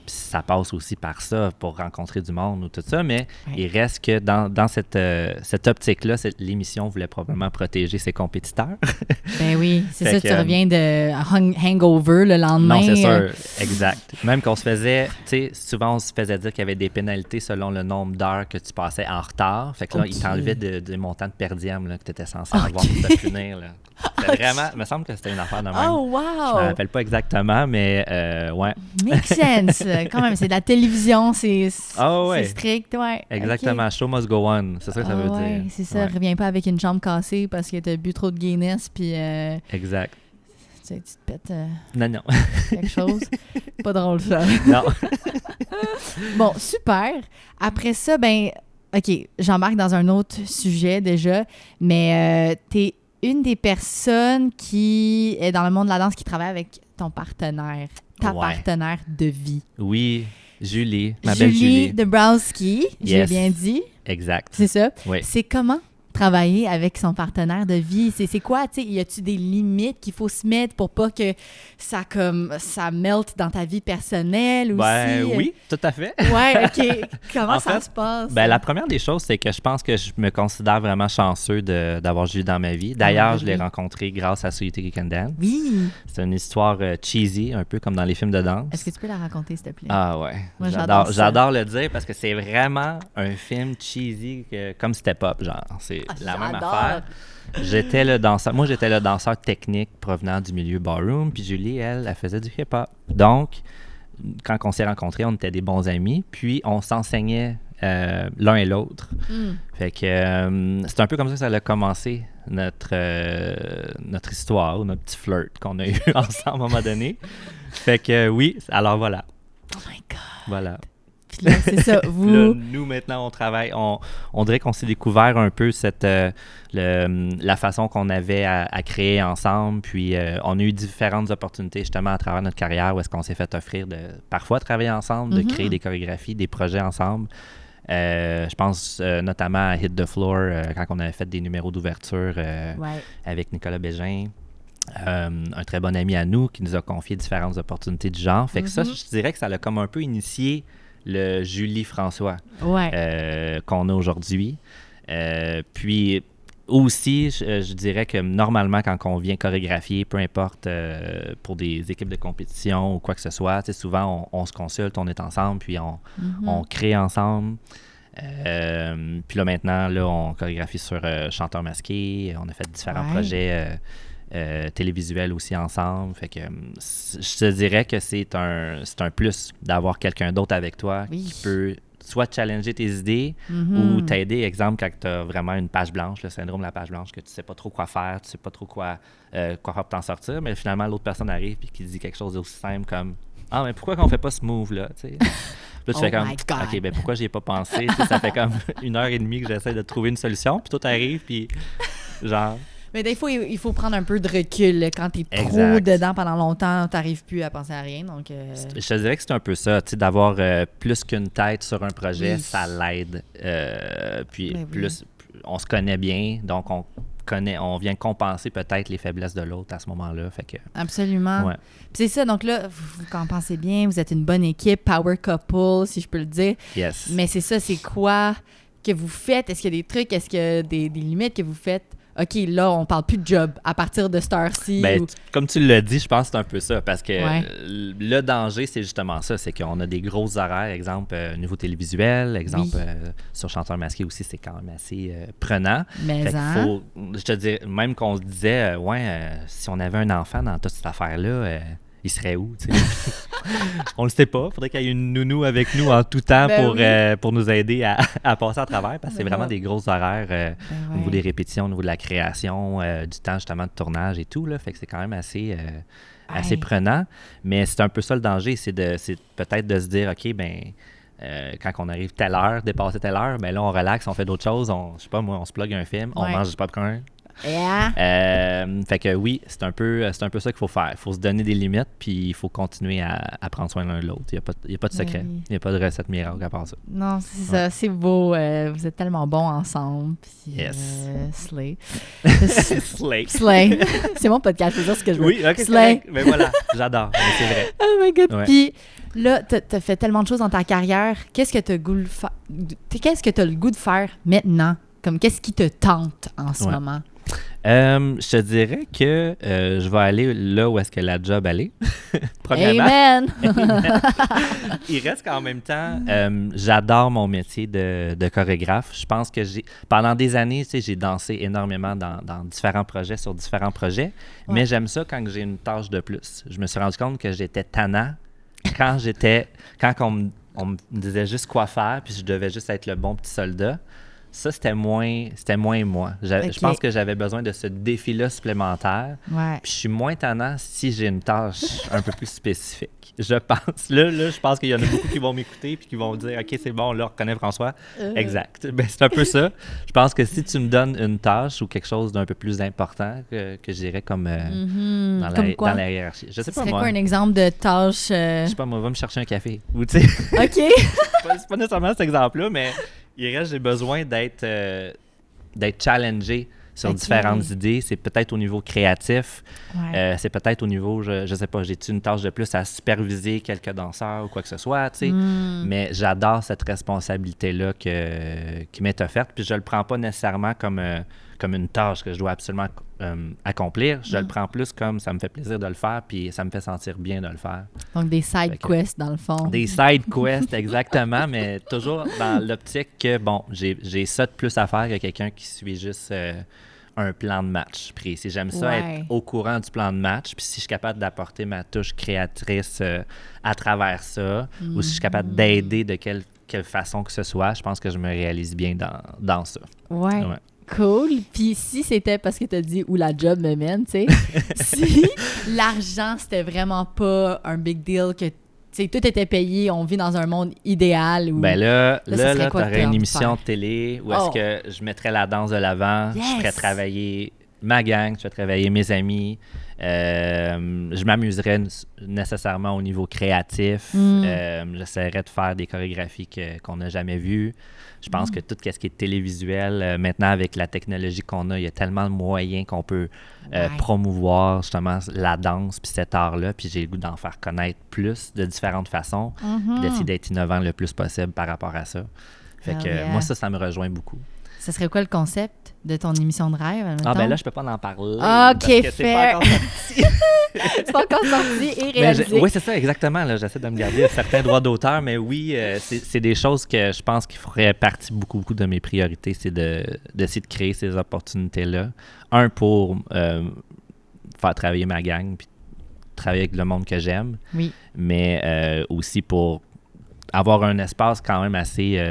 S2: Puis ça passe aussi par ça pour rencontrer du monde ou tout ça, mais
S1: Ouais.
S2: il reste que dans cette optique-là, l'émission voulait probablement protéger ses compétiteurs.
S1: Ben oui, c'est
S2: Fait
S1: ça,
S2: que,
S1: tu reviens de hangover le lendemain.
S2: Non, c'est sûr, exact. Même qu'on se faisait, tu sais, souvent on se faisait dire qu'il y avait des pénalités selon le nombre d'heures que tu passais en retard. Fait que là,
S1: Ok.
S2: ils t'enlevaient des montants de per diem là, que tu étais censé
S1: Ok.
S2: avoir pour te punir. Là. C'était vraiment, il me semble que c'était une affaire de même.
S1: Oh,
S2: Je me
S1: wow!
S2: rappelle pas exactement, mais ouais.
S1: Makes sense. Quand même, c'est de la télévision, c'est
S2: Ah ouais.
S1: c'est strict, ouais.
S2: Exactement.
S1: Ok.
S2: Show must go on. C'est ça que ça veut
S1: Ouais,
S2: dire.
S1: c'est ça.
S2: Ouais.
S1: Reviens pas avec une jambe cassée parce que t'as bu trop de Guinness puis
S2: Exact.
S1: tu te pètes
S2: Non, non.
S1: quelque chose. Pas drôle, ça.
S2: non.
S1: Bon, super. Après ça, ben, OK, j'embarque dans un autre sujet déjà, mais t'es une des personnes qui est dans le monde de la danse qui travaille avec ton partenaire, ta
S2: Ouais.
S1: partenaire de vie.
S2: Oui, Julie, ma belle Julie.
S1: Dabrowski, j'ai
S2: Yes.
S1: bien dit,
S2: Exact.
S1: c'est ça.
S2: Oui.
S1: C'est comment travailler avec son partenaire de vie? C'est quoi, tu sais, y a-tu des limites qu'il faut se mettre pour pas que ça melt dans ta vie personnelle aussi?
S2: Ben oui, tout à fait.
S1: Ouais, OK. Comment
S2: En
S1: ça
S2: fait,
S1: se passe?
S2: Ben, la première des choses, c'est que je pense que je me considère vraiment chanceux d'avoir Julie dans ma vie. D'ailleurs,
S1: Ah,
S2: je l'ai
S1: oui.
S2: rencontrée grâce à Sweetie Kick and Dance.
S1: Oui.
S2: C'est une histoire cheesy, un peu comme dans les films de danse.
S1: Est-ce que tu peux la raconter, s'il te plaît?
S2: Ah ouais.
S1: Moi, j'adore ça.
S2: J'adore le dire parce que c'est vraiment un film cheesy comme Step Up, genre. C'est la même
S1: j'adore.
S2: affaire. J'étais le danseur. Moi, j'étais le danseur technique provenant du milieu ballroom, puis Julie, elle faisait du hip-hop. Donc, quand on s'est rencontrés, on était des bons amis, puis on s'enseignait l'un et l'autre.
S1: Mm.
S2: Fait que c'est un peu comme ça que ça a commencé notre histoire, ou notre petit flirt qu'on a eu ensemble à un moment donné. Fait que oui, alors voilà.
S1: Oh my God.
S2: Voilà.
S1: Puis là, c'est ça,
S2: Puis
S1: vous...
S2: là, nous, maintenant, on travaille. On dirait qu'on s'est découvert un peu la façon qu'on avait à créer ensemble. Puis, on a eu différentes opportunités, justement, à travers notre carrière, où est-ce qu'on s'est fait offrir de parfois travailler ensemble, de créer des chorégraphies, des projets ensemble. Je pense notamment à Hit the Floor, quand on avait fait des numéros d'ouverture
S1: Ouais.
S2: avec Nicolas Bégin. Un très bon ami à nous qui nous a confié différentes opportunités du genre. Fait que ça, je dirais que ça l'a comme un peu initié le Julie François
S1: Ouais.
S2: qu'on a aujourd'hui. Puis aussi, je dirais que normalement, quand on vient chorégraphier, peu importe pour des équipes de compétition ou quoi que ce soit, tu sais, souvent on se consulte, on est ensemble, puis on crée ensemble. Puis là maintenant, là, on chorégraphie sur Chanteur masqué, on a fait différents
S1: Ouais.
S2: projets télévisuels aussi ensemble. Fait que je te dirais que c'est un plus d'avoir quelqu'un d'autre avec toi
S1: Oui.
S2: qui peut soit challenger tes idées ou t'aider, exemple, quand tu as vraiment une page blanche, le syndrome de la page blanche, que tu sais pas trop quoi faire, tu sais pas trop quoi faire pour t'en sortir, mais finalement, l'autre personne arrive et qui dit quelque chose d'aussi simple comme « Ah, mais pourquoi qu'on fait pas ce move-là? » tu sais. Là, tu
S1: Oh
S2: fais comme
S1: my God.
S2: « OK, ben pourquoi j'y ai pas pensé? » Tu sais, ça fait comme 1h30 que j'essaie de trouver une solution, puis tout arrive, puis genre...
S1: Mais des fois, il faut prendre un peu de recul. Là. Quand t'es trop
S2: Exact.
S1: dedans pendant longtemps, t'arrives plus à penser à rien. Donc,
S2: Je te dirais que c'est un peu ça, tu sais, d'avoir plus qu'une tête sur un projet,
S1: Oui.
S2: ça l'aide. Puis
S1: Ben oui.
S2: plus, on se connaît bien, donc on vient compenser peut-être les faiblesses de l'autre à ce moment-là. Fait que,
S1: Absolument.
S2: ouais.
S1: Puis c'est ça, donc là, vous compensez bien, vous êtes une bonne équipe, power couple, si je peux le dire.
S2: Yes.
S1: Mais c'est ça, c'est quoi que vous faites? Est-ce qu'il y a des trucs, est-ce qu'il y a des limites que vous faites? OK, là, on parle plus de job à partir de cette heure-ci.
S2: Ben, comme tu l'as dit, je pense que c'est un peu ça. Parce que
S1: Ouais.
S2: le danger, c'est justement ça. C'est qu'on a des grosses horaires, exemple, niveau télévisuel, exemple, sur Chanteur masqué aussi, c'est quand même assez prenant.
S1: Mais
S2: Fait qu'il faut, je te dis, même qu'on se disait, si on avait un enfant dans toute cette affaire-là, il serait où, tu sais? On le sait pas. Faudrait qu'il y ait une nounou avec nous en tout temps pour nous aider à passer à travers, parce que c'est vraiment des grosses horaires au niveau des répétitions, au niveau de la création, du temps justement de tournage et tout, là. Fait que c'est quand même assez prenant. Mais c'est un peu ça le danger, c'est peut-être de se dire, OK, quand on arrive telle heure, dépasser telle heure, là, on relaxe, on fait d'autres choses. Je sais pas, moi, on se plug un film, on mange du popcorn. Fait que oui, c'est un peu ça qu'il faut faire. Il faut se donner des limites, puis il faut continuer à prendre soin l'un de l'autre. Il n'y a pas de secret. Il n'y a pas de recette miracle à part ça.
S1: Non, c'est ça. C'est beau. Vous êtes tellement bons ensemble. Puis, Slay. Slay. C'est mon podcast, je veux dire ce que je veux.
S2: Oui, OK, Slay. Mais voilà, j'adore. Mais c'est vrai.
S1: Oh my God. Ouais. Puis là, t'as fait tellement de choses dans ta carrière. Qu'est-ce que t'as le goût de faire maintenant? Comme qu'est-ce qui te tente en ce moment?
S2: Je te dirais que je vais aller là où est-ce que la job allait. Premièrement.
S1: Amen!
S2: Il reste qu'en même temps, j'adore mon métier de chorégraphe. Je pense que pendant des années, tu sais, j'ai dansé énormément dans différents projets, sur différents projets, mais j'aime ça quand j'ai une tâche de plus. Je me suis rendu compte que j'étais tannant quand on me disait juste quoi faire, puis je devais juste être le bon petit soldat. Ça, c'était moins moi. Je pense que j'avais besoin de ce défi-là supplémentaire.
S1: Ouais.
S2: Puis je suis moins tannant si j'ai une tâche un peu plus spécifique. Je pense. Là, je pense qu'il y en a beaucoup qui vont m'écouter puis qui vont dire « OK, c'est bon, là, on reconnaît François. » Exact. Ben, c'est un peu ça. Je pense que si tu me donnes une tâche ou quelque chose d'un peu plus important que je dirais comme, dans la hiérarchie. Je sais pas, moi.
S1: C'est quoi un exemple de tâche?
S2: Je sais pas, moi, va me chercher un café. Ou, tu sais.
S1: OK.
S2: C'est pas nécessairement cet exemple-là, mais il reste, j'ai besoin d'être challengé sur différentes idées. C'est peut-être au niveau créatif. C'est peut-être au niveau, je sais pas, j'ai-tu une tâche de plus à superviser quelques danseurs ou quoi que ce soit, tu sais. Mais j'adore cette responsabilité-là qui m'est offerte. Puis je le prends pas nécessairement comme une tâche que je dois absolument accomplir. Je le prends plus comme ça me fait plaisir de le faire, puis ça me fait sentir bien de le faire.
S1: Donc des side quests, dans le fond.
S2: Des side quests, exactement, mais toujours dans l'optique que, bon, j'ai ça de plus à faire que quelqu'un qui suit juste un plan de match précis. J'aime ça être au courant du plan de match, puis si je suis capable d'apporter ma touche créatrice à travers ça, ou si je suis capable d'aider de quelle façon que ce soit, je pense que je me réalise bien dans ça.
S1: Ouais. Cool. Puis si c'était parce que tu as dit où la job me mène, tu sais, si l'argent, c'était vraiment pas un big deal, que tout était payé, on vit dans un monde idéal. Où,
S2: là, t'aurais une émission de télé où est-ce que je mettrais la danse de l'avant, je ferais travailler ma gang, je ferais travailler mes amis, je m'amuserais nécessairement au niveau créatif, j'essaierais de faire des chorégraphies qu'on n'a jamais vues. Je pense que tout ce qui est télévisuel, maintenant avec la technologie qu'on a, il y a tellement de moyens qu'on peut promouvoir justement la danse puis cet art-là, puis j'ai le goût d'en faire connaître plus de différentes façons, puis d'essayer d'être innovant le plus possible par rapport à ça. Fait que moi, ça me rejoint beaucoup.
S1: Ce serait quoi le concept de ton émission de rêve?
S2: Là, je peux pas en parler.
S1: OK,
S2: parce que c'est pas encore sorti.
S1: C'est pas encore sorti et réalisé.
S2: Oui, c'est ça, exactement. Là, j'essaie de me garder certains droits d'auteur, mais oui, c'est des choses que je pense qu'il ferait partie beaucoup de mes priorités, c'est d'essayer de créer ces opportunités-là. Un, pour faire travailler ma gang, puis travailler avec le monde que j'aime, mais aussi pour avoir un espace quand même assez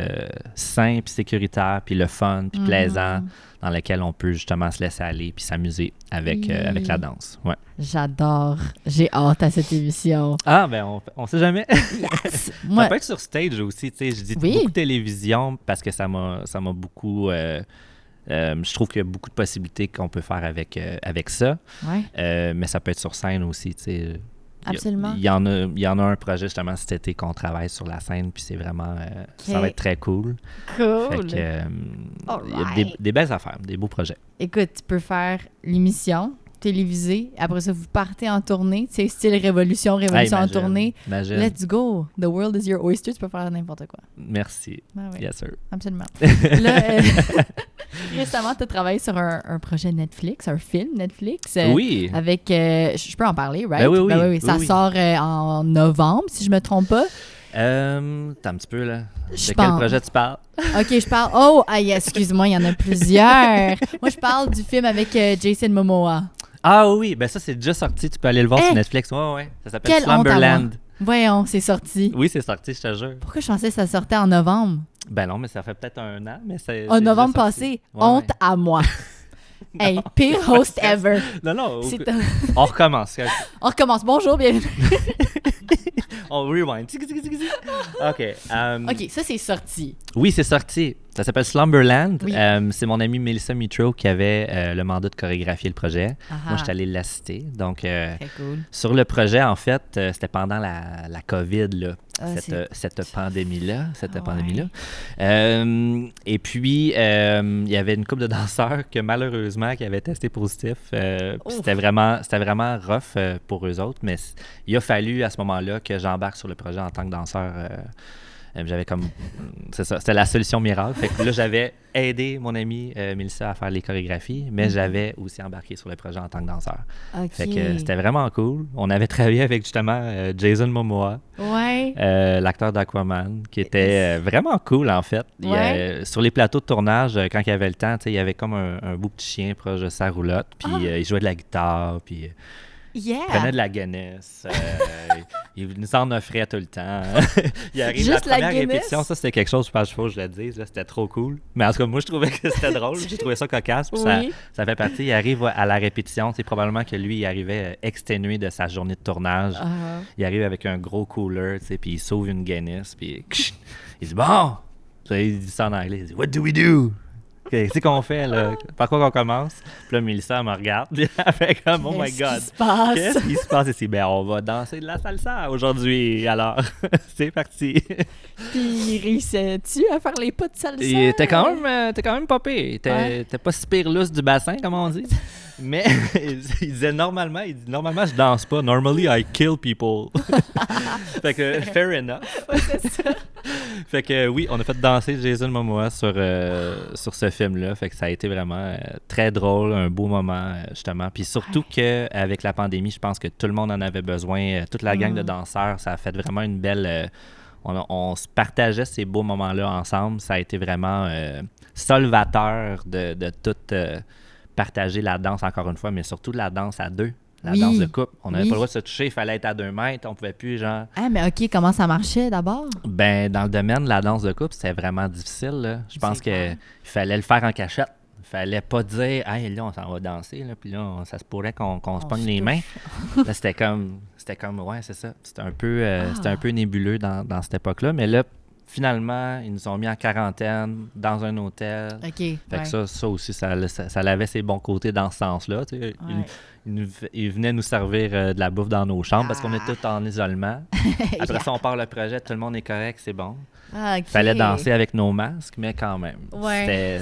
S2: sain, puis sécuritaire, puis le fun, puis plaisant, dans lequel on peut justement se laisser aller puis s'amuser avec la danse. Ouais.
S1: J'adore. J'ai hâte à cette émission.
S2: Ah, ben on sait jamais.
S1: Yes.
S2: Ça peut être sur stage aussi, tu sais. Je dis beaucoup de télévision parce que ça m'a beaucoup... je trouve qu'il y a beaucoup de possibilités qu'on peut faire avec ça.
S1: Ouais.
S2: Mais ça peut être sur scène aussi, tu sais.
S1: Absolument.
S2: Il y en a un projet justement cet été qu'on travaille sur la scène, puis c'est vraiment... ça va être très cool.
S1: Cool.
S2: Fait que, il y a des belles affaires, des beaux projets.
S1: Écoute, tu peux faire l'émission télévisée. Après ça, vous partez en tournée. C'est style Révolution en tournée.
S2: Imagine.
S1: Let's go. The world is your oyster. Tu peux faire n'importe quoi.
S2: Merci.
S1: Ah oui.
S2: Yes, sir.
S1: Absolument. Là, récemment, tu as travaillé sur un projet Netflix, un film Netflix.
S2: Oui.
S1: Avec... je peux en parler, right?
S2: Ben oui.
S1: Ça sort en novembre, si je me trompe pas.
S2: T'as un petit peu, là.
S1: Je
S2: De
S1: pense.
S2: quel projet tu parles?
S1: OK, je parle... Oh, excuse-moi, il y en a plusieurs. Moi, je parle du film avec Jason Momoa.
S2: Ah oui, ben ça, c'est déjà sorti. Tu peux aller le voir sur Netflix. Ouais. Ça s'appelle
S1: Quelle honte à
S2: Slumberland.
S1: moi. Voyons, c'est sorti.
S2: Oui, c'est sorti, je te jure.
S1: Pourquoi je pensais que ça sortait en novembre?
S2: Ben non, mais ça fait peut-être un an, mais c'est...
S1: En novembre passé. Honte à moi. Hey, pire host ever.
S2: Non.
S1: C'est
S2: On recommence.
S1: On recommence. Bonjour, bienvenue.
S2: On rewind. OK.
S1: OK, ça, c'est sorti.
S2: Oui, c'est sorti. Ça s'appelle Slumberland.
S1: Oui.
S2: C'est mon amie Melissa Mitro qui avait le mandat de chorégraphier le projet.
S1: Ah.
S2: Moi, je suis allé l'assister. Donc,
S1: Très cool.
S2: sur le projet, en fait, c'était pendant la COVID, là.
S1: Ah,
S2: Cette pandémie-là.
S1: Ouais.
S2: Pandémie-là. Et puis, il y avait une couple de danseurs que malheureusement qui avaient testé positif. Puis c'était vraiment rough pour eux autres. Mais il a fallu à ce moment-là que j'embarque sur le projet en tant que danseur. J'avais comme... C'est ça, c'était la solution miracle. Fait que là, j'avais aidé mon amie Melissa à faire les chorégraphies, mais j'avais aussi embarqué sur le projet en tant que danseur.
S1: OK.
S2: Fait que c'était vraiment cool. On avait travaillé avec justement Jason Momoa,
S1: Ouais.
S2: l'acteur d'Aquaman, qui était vraiment cool en fait. Sur les plateaux de tournage, quand il y avait le temps, il y avait comme un beau petit chien proche de sa roulotte, puis il jouait de la guitare, puis...
S1: Yeah.
S2: Il prenait de la Guinness. Il nous en offrait tout le temps. Il arrive
S1: Juste
S2: la première
S1: la Guinness?
S2: répétition, ça c'était quelque chose, je pense qu'il faut que je le dise. Là, c'était trop cool. Mais en tout cas, moi je trouvais que c'était drôle. J'ai trouvé ça cocasse. Puis
S1: Oui.
S2: ça fait partie. Il arrive à la répétition. C'est probablement que lui, il arrivait exténué de sa journée de tournage.
S1: Uh-huh.
S2: Il arrive avec un gros cooler, puis il sauve une Guinness. Puis il dit bon. Il dit ça en anglais. Il dit What do we do? Qu'est-ce qu'on fait, là? Par quoi qu'on commence? Puis là, Melissa, elle me regarde. Puis elle fait comme, oh my God.
S1: Qu'est-ce qui se passe?
S2: Qu'est-ce qui se passe ici? Ben, on va danser de la salsa aujourd'hui. Alors, c'est parti.
S1: Puis, réussissais-tu à faire les pas de salsa?
S2: T'es quand même pas pire. T'es pas si pire lousse du bassin, comme on dit. Mais il disait normalement, je danse pas. Normally, I kill people. Fait que, fair enough.
S1: Ouais, c'est ça.
S2: Fait que oui, on a fait danser Jason Momoa sur ce film-là. Fait que ça a été vraiment très drôle, un beau moment, justement. Puis surtout qu'avec la pandémie, je pense que tout le monde en avait besoin. Toute la gang de danseurs, ça a fait vraiment une belle... on se partageait ces beaux moments-là ensemble. Ça a été vraiment solvateur de tout partager la danse, encore une fois, mais surtout la danse à deux. La danse de couple. On n'avait pas le droit de se toucher, il fallait être à 2 mètres, on pouvait plus, genre...
S1: Ah, mais OK, comment ça marchait d'abord?
S2: Ben, dans le domaine de la danse de couple, c'était vraiment difficile, là. Je pense qu'il fallait le faire en cachette. Il fallait pas dire « Hey, là, on s'en va danser, là, puis là, ça se pourrait qu'on se pogne les mains. » Là, c'était comme, ouais, c'est ça. C'était un peu nébuleux dans cette époque-là, mais là, finalement, ils nous ont mis en quarantaine dans un hôtel.
S1: OK.
S2: Fait que ça aussi, ça avait ses bons côtés dans ce sens-là. Tu sais. Ils venaient nous servir de la bouffe dans nos chambres parce qu'on est tous en isolement. Après ça, on part le projet, tout le monde est correct, c'est bon.
S1: Ah, OK.
S2: Fallait danser avec nos masques, mais quand même.
S1: Ouais,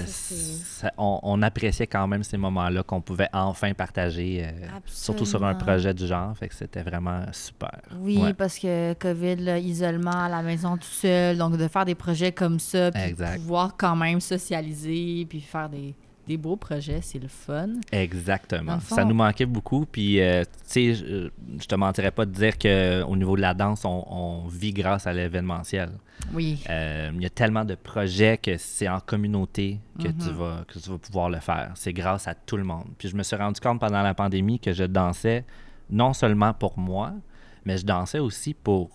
S2: on appréciait quand même ces moments-là qu'on pouvait enfin partager, surtout sur un projet du genre. Fait que c'était vraiment super.
S1: Oui, parce que COVID, là, isolement à la maison tout seul, donc de faire des projets comme ça, puis pouvoir quand même socialiser, puis faire des beaux projets, c'est le fun.
S2: Exactement. Ça nous manquait beaucoup. Puis, tu sais, je te mentirais pas de dire qu'au niveau de la danse, on vit grâce à l'événementiel.
S1: Oui.
S2: Il y a tellement de projets que c'est en communauté que tu vas pouvoir le faire. C'est grâce à tout le monde. Puis, je me suis rendu compte pendant la pandémie que je dansais non seulement pour moi, mais je dansais aussi pour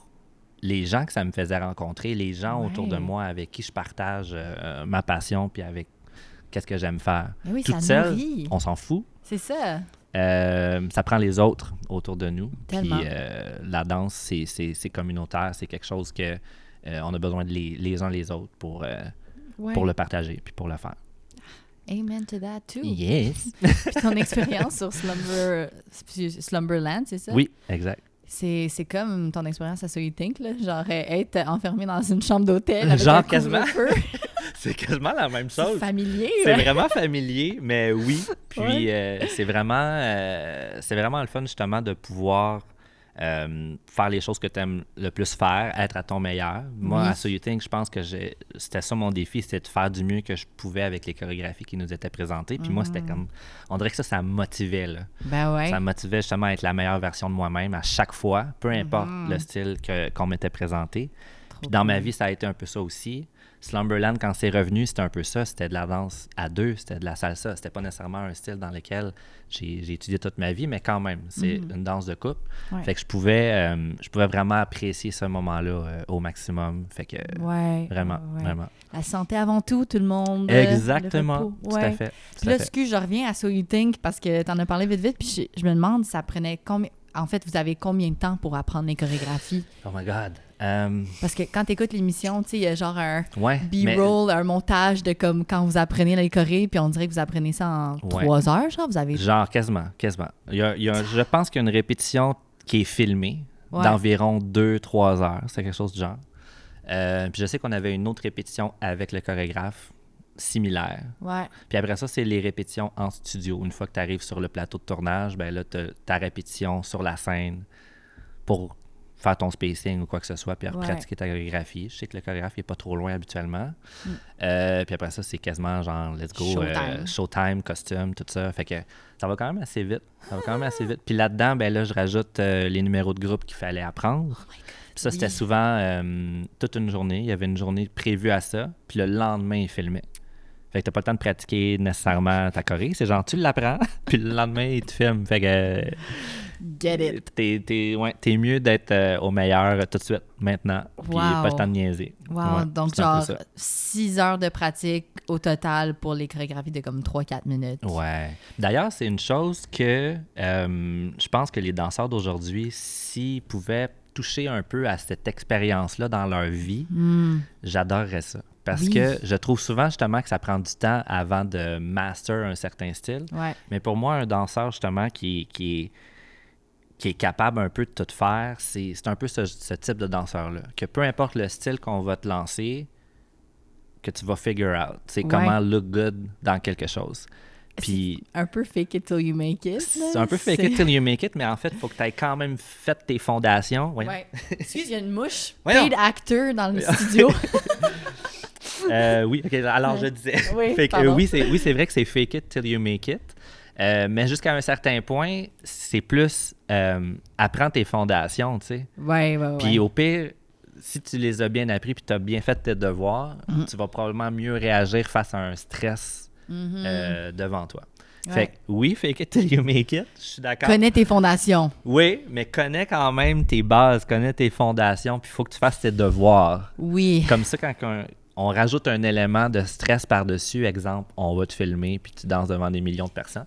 S2: les gens que ça me faisait rencontrer, les gens autour de moi avec qui je partage ma passion, puis avec qu'est-ce que j'aime faire.
S1: Mais oui,
S2: toute
S1: ça
S2: seule,
S1: nourrit.
S2: on s'en fout.
S1: C'est ça.
S2: Ça prend les autres autour de nous.
S1: Tellement.
S2: Puis la danse, c'est communautaire. C'est quelque chose que on a besoin de les uns les autres pour le partager puis pour le faire.
S1: Amen to that too.
S2: Yes.
S1: Puis ton expérience sur Slumberland, c'est ça?
S2: Oui, exact.
S1: C'est comme ton expérience à So You Think, là. Genre, être enfermé dans une chambre d'hôtel avec
S2: Genre
S1: un
S2: quasiment.
S1: couvre-feu.
S2: C'est quasiment la même
S1: C'est
S2: chose.
S1: familier,
S2: C'est
S1: ouais.
S2: vraiment familier, mais oui. Puis c'est vraiment le fun, justement, de pouvoir faire les choses que tu aimes le plus faire, être à ton meilleur. Moi,
S1: Oui.
S2: à So You Think, je pense que c'était ça mon défi, c'était de faire du mieux que je pouvais avec les chorégraphies qui nous étaient présentées. Puis moi, c'était comme... On dirait que ça me motivait, là.
S1: Ben ouais.
S2: Ça me motivait justement à être la meilleure version de moi-même à chaque fois, peu importe le style qu'on m'était présenté.
S1: Trop
S2: Puis dans ma
S1: cool.
S2: vie, ça a été un peu ça aussi. Slumberland, quand c'est revenu, c'était un peu ça. C'était de la danse à deux, c'était de la salsa. C'était pas nécessairement un style dans lequel j'ai étudié toute ma vie, mais quand même, c'est une danse de couple.
S1: Ouais.
S2: Fait que je pouvais vraiment apprécier ce moment-là au maximum. Fait que
S1: Ouais.
S2: vraiment,
S1: ouais.
S2: vraiment.
S1: La santé avant tout, tout le monde.
S2: Exactement,
S1: le repos.
S2: tout à fait.
S1: Puis là, excuse, je reviens à So You Think parce que t'en as parlé vite, puis je me demande, ça prenait combien... En fait, vous avez combien de temps pour apprendre les chorégraphies?
S2: Oh my God.
S1: Parce que quand t'écoutes l'émission, tu sais, il y a genre un
S2: Ouais,
S1: B-roll, un montage de comme quand vous apprenez les chorés, puis on dirait que vous apprenez ça en 3 heures, genre, vous avez...
S2: Genre, quasiment. Je pense qu'il y a une répétition qui est filmée
S1: Ouais.
S2: d'environ 2-3 heures. C'est quelque chose du genre. Puis je sais qu'on avait une autre répétition avec le chorégraphe, similaire.
S1: Ouais.
S2: Puis après ça, c'est les répétitions en studio. Une fois que tu arrives sur le plateau de tournage, ben là, tu as ta répétition sur la scène pour faire ton spacing ou quoi que ce soit, puis pratiquer ta chorégraphie. Je sais que le chorégraphe n'est pas trop loin habituellement. Puis après ça, c'est quasiment genre, let's go, showtime, costume, tout ça. Fait que ça va quand même assez vite. Puis là-dedans, ben là, je rajoute les numéros de groupe qu'il fallait apprendre. Puis ça, c'était souvent toute une journée. Il y avait une journée prévue à ça. Puis le lendemain, il filmait. Fait que t'as pas le temps de pratiquer nécessairement ta choré. C'est genre, tu l'apprends, puis le lendemain, il te filme. Fait que...
S1: Get it.
S2: T'es mieux d'être au meilleur tout de suite, maintenant. Puis pas le temps de niaiser.
S1: Wow.
S2: Ouais,
S1: Donc,
S2: c'est un peu
S1: genre,
S2: ça.
S1: 6 heures de pratique au total pour les chorégraphies de comme 3-4 minutes.
S2: Ouais. D'ailleurs, c'est une chose que je pense que les danseurs d'aujourd'hui, s'ils pouvaient toucher un peu à cette expérience-là dans leur vie, j'adorerais ça. Parce que je trouve souvent justement que ça prend du temps avant de master un certain style.
S1: Ouais.
S2: Mais pour moi, un danseur justement qui est capable un peu de tout faire, c'est un peu ce type de danseur-là. Que peu importe le style qu'on va te lancer, que tu vas figure out. C'est comment look good dans quelque chose. Puis,
S1: un peu fake it till you make it.
S2: C'est un peu fake it till you make it, mais en fait, il faut que tu aies quand même fait tes fondations. Voyons.
S1: Ouais. Excuse, il y a une mouche.
S2: Voyons.
S1: Paid actor dans le studio.
S2: Oui, OK, alors je disais.
S1: Oui,
S2: Fait que,
S1: pardon.
S2: c'est vrai que c'est fake it till you make it. Mais jusqu'à un certain point, c'est plus apprends tes fondations, tu sais.
S1: Ouais.
S2: Puis au pire, si tu les as bien appris puis tu as bien fait tes devoirs, tu vas probablement mieux réagir face à un stress devant toi.
S1: Ouais.
S2: Fait que oui, fake it till you make it, je suis d'accord.
S1: Connais tes fondations.
S2: Oui, mais connais quand même tes bases, connais tes fondations, puis il faut que tu fasses tes devoirs.
S1: Oui.
S2: Comme ça, quand on rajoute un élément de stress par-dessus, exemple, on va te filmer puis tu danses devant des millions de personnes.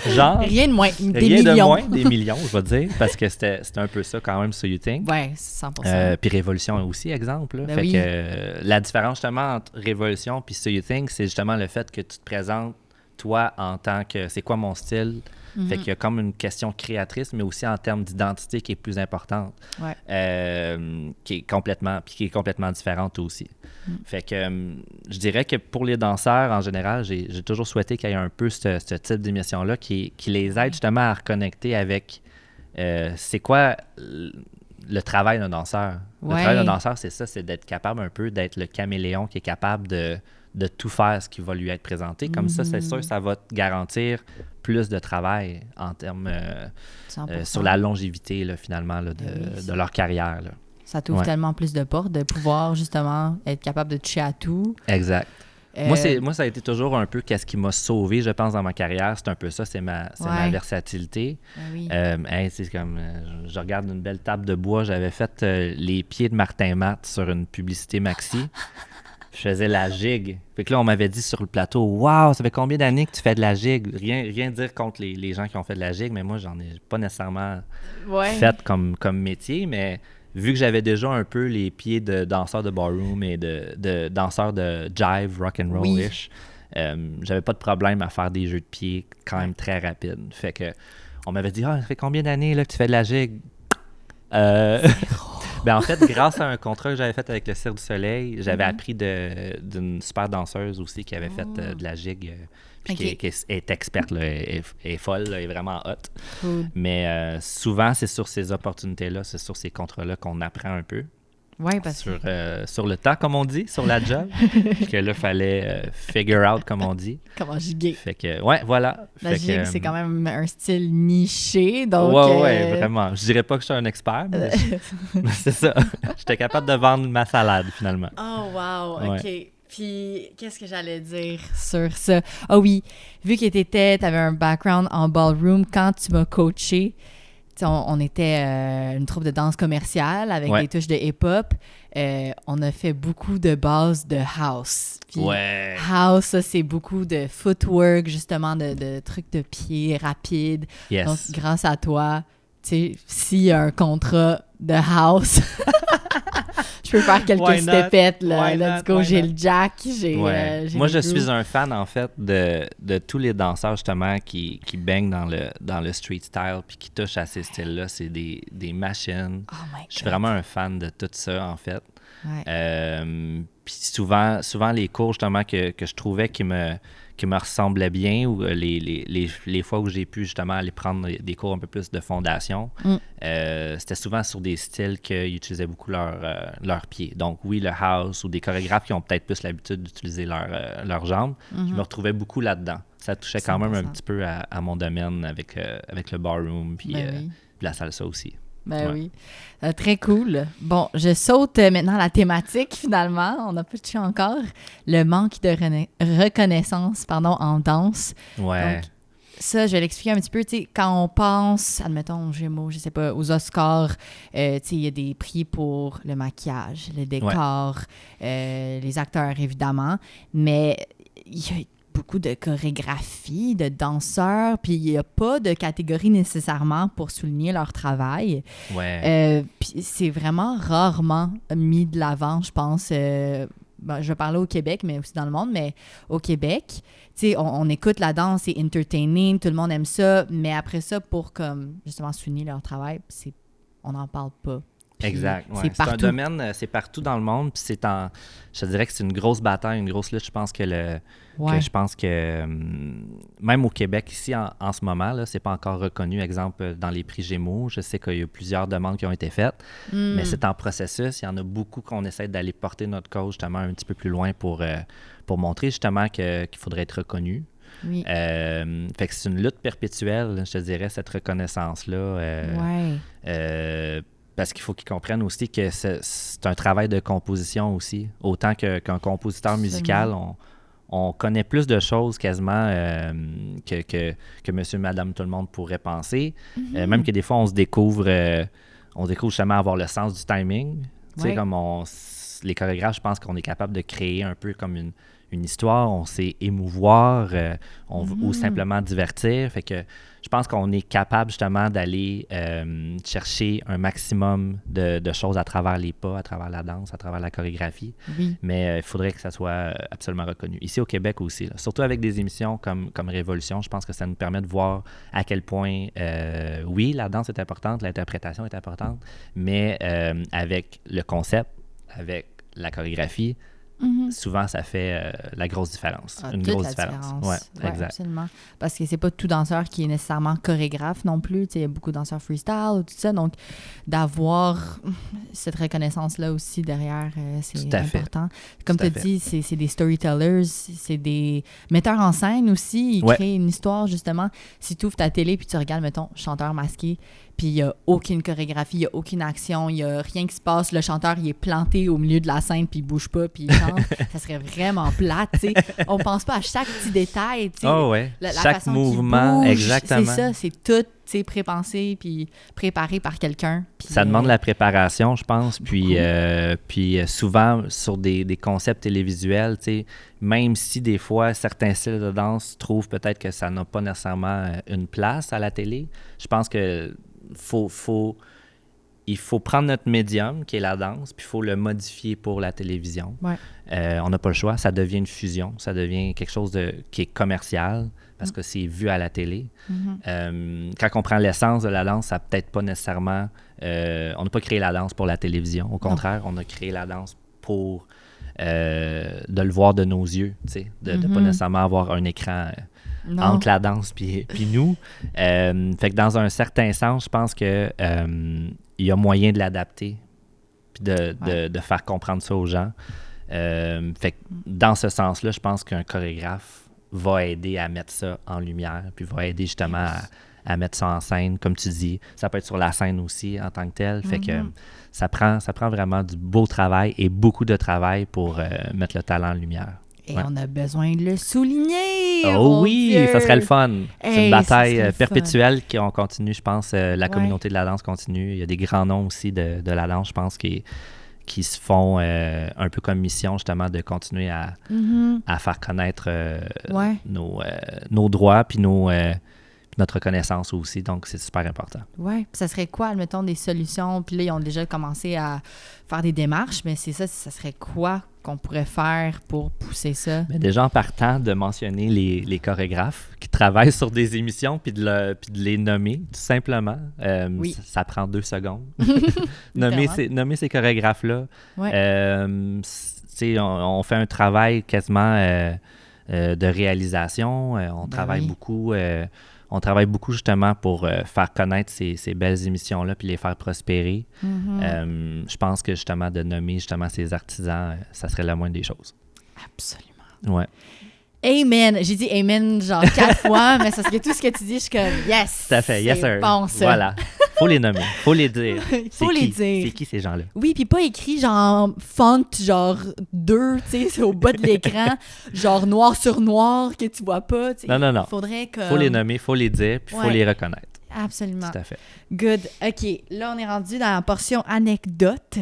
S2: Genre,
S1: Rien de moins. Des
S2: rien
S1: millions.
S2: de moins, des millions, je vais dire, parce que c'était un peu ça quand même, So You Think.
S1: Ouais, 100%.
S2: Puis Révolution aussi, exemple. Là.
S1: Ben
S2: Fait
S1: oui.
S2: que la différence justement entre Révolution puis So You Think, c'est justement le fait que tu te présentes toi en tant que c'est quoi mon style. Fait qu'il y a comme une question créatrice, mais aussi en termes d'identité qui est plus importante.
S1: Ouais.
S2: Qui est complètement différente aussi. Fait que je dirais que pour les danseurs, en général, j'ai toujours souhaité qu'il y ait un peu ce type d'émission-là qui les aide justement à reconnecter avec c'est quoi le travail d'un danseur. Le travail d'un danseur, c'est ça, c'est d'être capable un peu d'être le caméléon qui est capable de tout faire ce qui va lui être présenté. Comme ça, c'est sûr, ça va te garantir plus de travail en termes sur la longévité, là, finalement, là, de leur carrière. Là.
S1: Ça t'ouvre tellement plus de portes de pouvoir, justement, être capable de toucher à tout.
S2: Exact. Moi, ça a été toujours un peu qu'est-ce qui m'a sauvé, je pense, dans ma carrière. C'est un peu ça, c'est ma versatilité.
S1: Oui.
S2: C'est comme, je regarde une belle table de bois. J'avais fait les pieds de Martin Matt sur une publicité Maxi. Je faisais la gigue. Fait que là, on m'avait dit sur le plateau, « Wow, ça fait combien d'années que tu fais de la gigue? » Rien dire contre les gens qui ont fait de la gigue, mais moi, j'en ai pas nécessairement fait comme métier, mais vu que j'avais déjà un peu les pieds de danseur de ballroom et de danseur de jive, rock and roll-ish, j'avais pas de problème à faire des jeux de pieds quand même très rapides. Fait que on m'avait dit, ça fait combien d'années là, que tu fais de la gigue? Ben en fait, grâce à un contrat que j'avais fait avec le Cirque du Soleil, j'avais appris d'une super danseuse aussi qui avait fait de la gigue, puis qui est experte, là, est folle, là, est vraiment hot.
S1: Cool.
S2: Mais souvent, c'est sur ces opportunités-là, c'est sur ces contrats-là qu'on apprend un peu.
S1: Oui, parce que...
S2: Sur le tas, comme on dit, sur la job. Puis que là, il fallait figure out, comme on dit.
S1: Comment giguer.
S2: Fait que, ouais, voilà.
S1: La gigue, c'est quand même un style niché, donc...
S2: Ouais, vraiment. Je dirais pas que je suis un expert, mais c'est ça. J'étais capable de vendre ma salade, finalement.
S1: Oh, wow, OK.
S2: Ouais.
S1: Puis, qu'est-ce que j'allais dire sur ça? Ah oui, vu que t'avais un background en ballroom, quand tu m'as coaché, on était une troupe de danse commerciale avec des touches de hip-hop. On a fait beaucoup de bases de house. Puis house, ça, c'est beaucoup de footwork, justement, de trucs de pied rapides.
S2: Yes.
S1: Donc, grâce à toi, tu sais, s'il y a un contrat de house, je peux faire quelques stepettes, là. Let's go, j'ai le jack, j'ai
S2: Moi, je suis un fan, en fait, de tous les danseurs, justement, qui baignent dans le street style puis qui touchent à ces styles-là. C'est des machines.
S1: Oh my God.
S2: Je suis vraiment un fan de tout ça, en fait.
S1: Ouais.
S2: Puis souvent, les cours, justement, que je trouvais qui me ressemblaient bien, ou les fois où j'ai pu, justement, aller prendre des cours un peu plus de fondation, c'était souvent sur des styles qu'ils utilisaient beaucoup leurs pieds. Donc, oui, le house ou des chorégraphes qui ont peut-être plus l'habitude d'utiliser leurs jambes. Je me retrouvais beaucoup là-dedans. Ça touchait quand même un petit peu à mon domaine avec le barroom puis la salsa aussi.
S1: Ben oui. Très cool. Bon, je saute maintenant à la thématique, finalement. On n'a pas touché encore. Le manque de reconnaissance en danse.
S2: Ouais.
S1: Donc, ça, je vais l'expliquer un petit peu. Tu sais, quand on pense, admettons, Gémeaux, je sais pas, aux Oscars, tu sais, il y a des prix pour le maquillage, le décor, les acteurs, évidemment. Mais il y a beaucoup de chorégraphie, de danseurs, puis il n'y a pas de catégorie nécessairement pour souligner leur travail.
S2: Ouais.
S1: Puis c'est vraiment rarement mis de l'avant, je pense. Je vais parler au Québec, mais aussi dans le monde, mais au Québec, tu sais, on écoute la danse, c'est entertaining, tout le monde aime ça, mais après ça, pour comme justement souligner leur travail, on n'en parle pas. Puis
S2: exact. Ouais. C'est un domaine, c'est partout dans le monde. Puis je te dirais que c'est une grosse bataille, une grosse lutte. Je pense que même au Québec, ici, en ce moment, là, c'est pas encore reconnu. Exemple, dans les prix Gémeaux, je sais qu'il y a plusieurs demandes qui ont été faites, mais c'est en processus. Il y en a beaucoup qu'on essaie d'aller porter notre cause justement un petit peu plus loin pour montrer justement qu'il faudrait être reconnu.
S1: Oui.
S2: Fait que c'est une lutte perpétuelle, je te dirais, cette reconnaissance-là. Parce qu'il faut qu'ils comprennent aussi que c'est un travail de composition aussi. Autant qu'un compositeur musical, on connaît plus de choses quasiment que monsieur, madame, tout le monde pourrait penser. Même que des fois, on se découvre justement à avoir le sens du timing. Tu sais, comme les chorégraphes, je pense qu'on est capable de créer un peu comme une histoire, on sait émouvoir, ou simplement divertir. Fait que je pense qu'on est capable justement d'aller chercher un maximum de choses à travers les pas, à travers la danse, à travers la chorégraphie.
S1: Oui.
S2: Mais il faudrait que ça soit absolument reconnu. Ici au Québec aussi, là. Surtout avec des émissions comme Révolution, je pense que ça nous permet de voir à quel point, oui, la danse est importante, l'interprétation est importante, mais avec le concept, avec la chorégraphie, souvent, ça fait la grosse différence. Une grosse différence. Ouais, exact.
S1: Absolument. Parce que c'est pas tout danseur qui est nécessairement chorégraphe non plus. Il y a beaucoup de danseurs freestyle, tout ça. Donc, d'avoir cette reconnaissance-là aussi derrière, c'est important. Comme tu as dit, c'est des storytellers, c'est des metteurs en scène aussi. Ils créent une histoire, justement. Si tu ouvres ta télé puis tu regardes, mettons, chanteur masqué, puis il n'y a aucune chorégraphie, il n'y a aucune action, il n'y a rien qui se passe. Le chanteur, il est planté au milieu de la scène, puis il ne bouge pas, puis il chante. Ça serait vraiment plate, tu sais. On ne pense pas à chaque petit détail, tu sais.
S2: Oh ouais,
S1: la
S2: chaque
S1: façon
S2: mouvement,
S1: bouge,
S2: exactement.
S1: C'est ça, c'est tout, tu sais, pré-pensé, puis préparé par quelqu'un.
S2: Ça demande la préparation, je pense. Puis souvent, sur des concepts télévisuels, tu sais, même si des fois, certains styles de danse trouvent peut-être que ça n'a pas nécessairement une place à la télé, je pense que il faut prendre notre médium, qui est la danse, puis il faut le modifier pour la télévision.
S1: Ouais.
S2: On n'a pas le choix. Ça devient une fusion. Ça devient quelque chose qui est commercial parce que c'est vu à la télé. Quand on prend l'essence de la danse, ça peut-être pas nécessairement... on n'a pas créé la danse pour la télévision. Au contraire, on a créé la danse pour de le voir de nos yeux, tu sais, de pas nécessairement avoir un écran entre la danse puis nous. Fait que dans un certain sens, je pense que il y a moyen de l'adapter puis de faire comprendre ça aux gens. Fait que dans ce sens-là, je pense qu'un chorégraphe va aider à mettre ça en lumière, puis va aider justement à mettre ça en scène, comme tu dis. Ça peut être sur la scène aussi en tant que tel. Fait que ça prend vraiment du beau travail et beaucoup de travail pour mettre le talent en lumière.
S1: Et on a besoin de le souligner!
S2: Oh oui,
S1: Dieu.
S2: ça serait le fun. C'est une bataille
S1: fun.
S2: perpétuelle qu'on continue, je pense. La communauté de la danse continue. Il y a des grands noms aussi de la danse, je pense, qui se font un peu comme mission, justement, de continuer à faire connaître nos droits puis notre reconnaissance aussi. Donc, c'est super important.
S1: Oui. Ça serait quoi, admettons, des solutions? Puis là, ils ont déjà commencé à faire des démarches, mais c'est ça serait quoi qu'on pourrait faire pour pousser ça?
S2: Mais déjà, en partant de mentionner les chorégraphes qui travaillent sur des émissions puis de les nommer, tout simplement. Ça prend 2 secondes. nommer ces chorégraphes-là. Ouais. On fait un travail quasiment de réalisation. On travaille beaucoup... on travaille beaucoup justement pour faire connaître ces belles émissions-là puis les faire prospérer. Je pense que justement de nommer justement ces artisans, ça serait la moindre des choses.
S1: Absolument.
S2: Ouais.
S1: Amen. J'ai dit amen genre 4 fois, mais ça serait tout ce que tu dis, je suis comme yes.
S2: Tout à fait, yes sir.
S1: Bon, ça.
S2: Voilà. Faut les nommer, faut les dire.
S1: Faut les dire.
S2: C'est qui ces gens-là?
S1: Oui, puis pas écrit genre font genre 2, tu sais, c'est au bas de l'écran, genre noir sur noir que tu vois pas. T'sais.
S2: Non.
S1: Faudrait que...
S2: Faut les nommer, faut les dire, puis faut les reconnaître.
S1: Absolument.
S2: Tout à fait.
S1: Good. OK. Là, on est rendu dans la portion anecdote.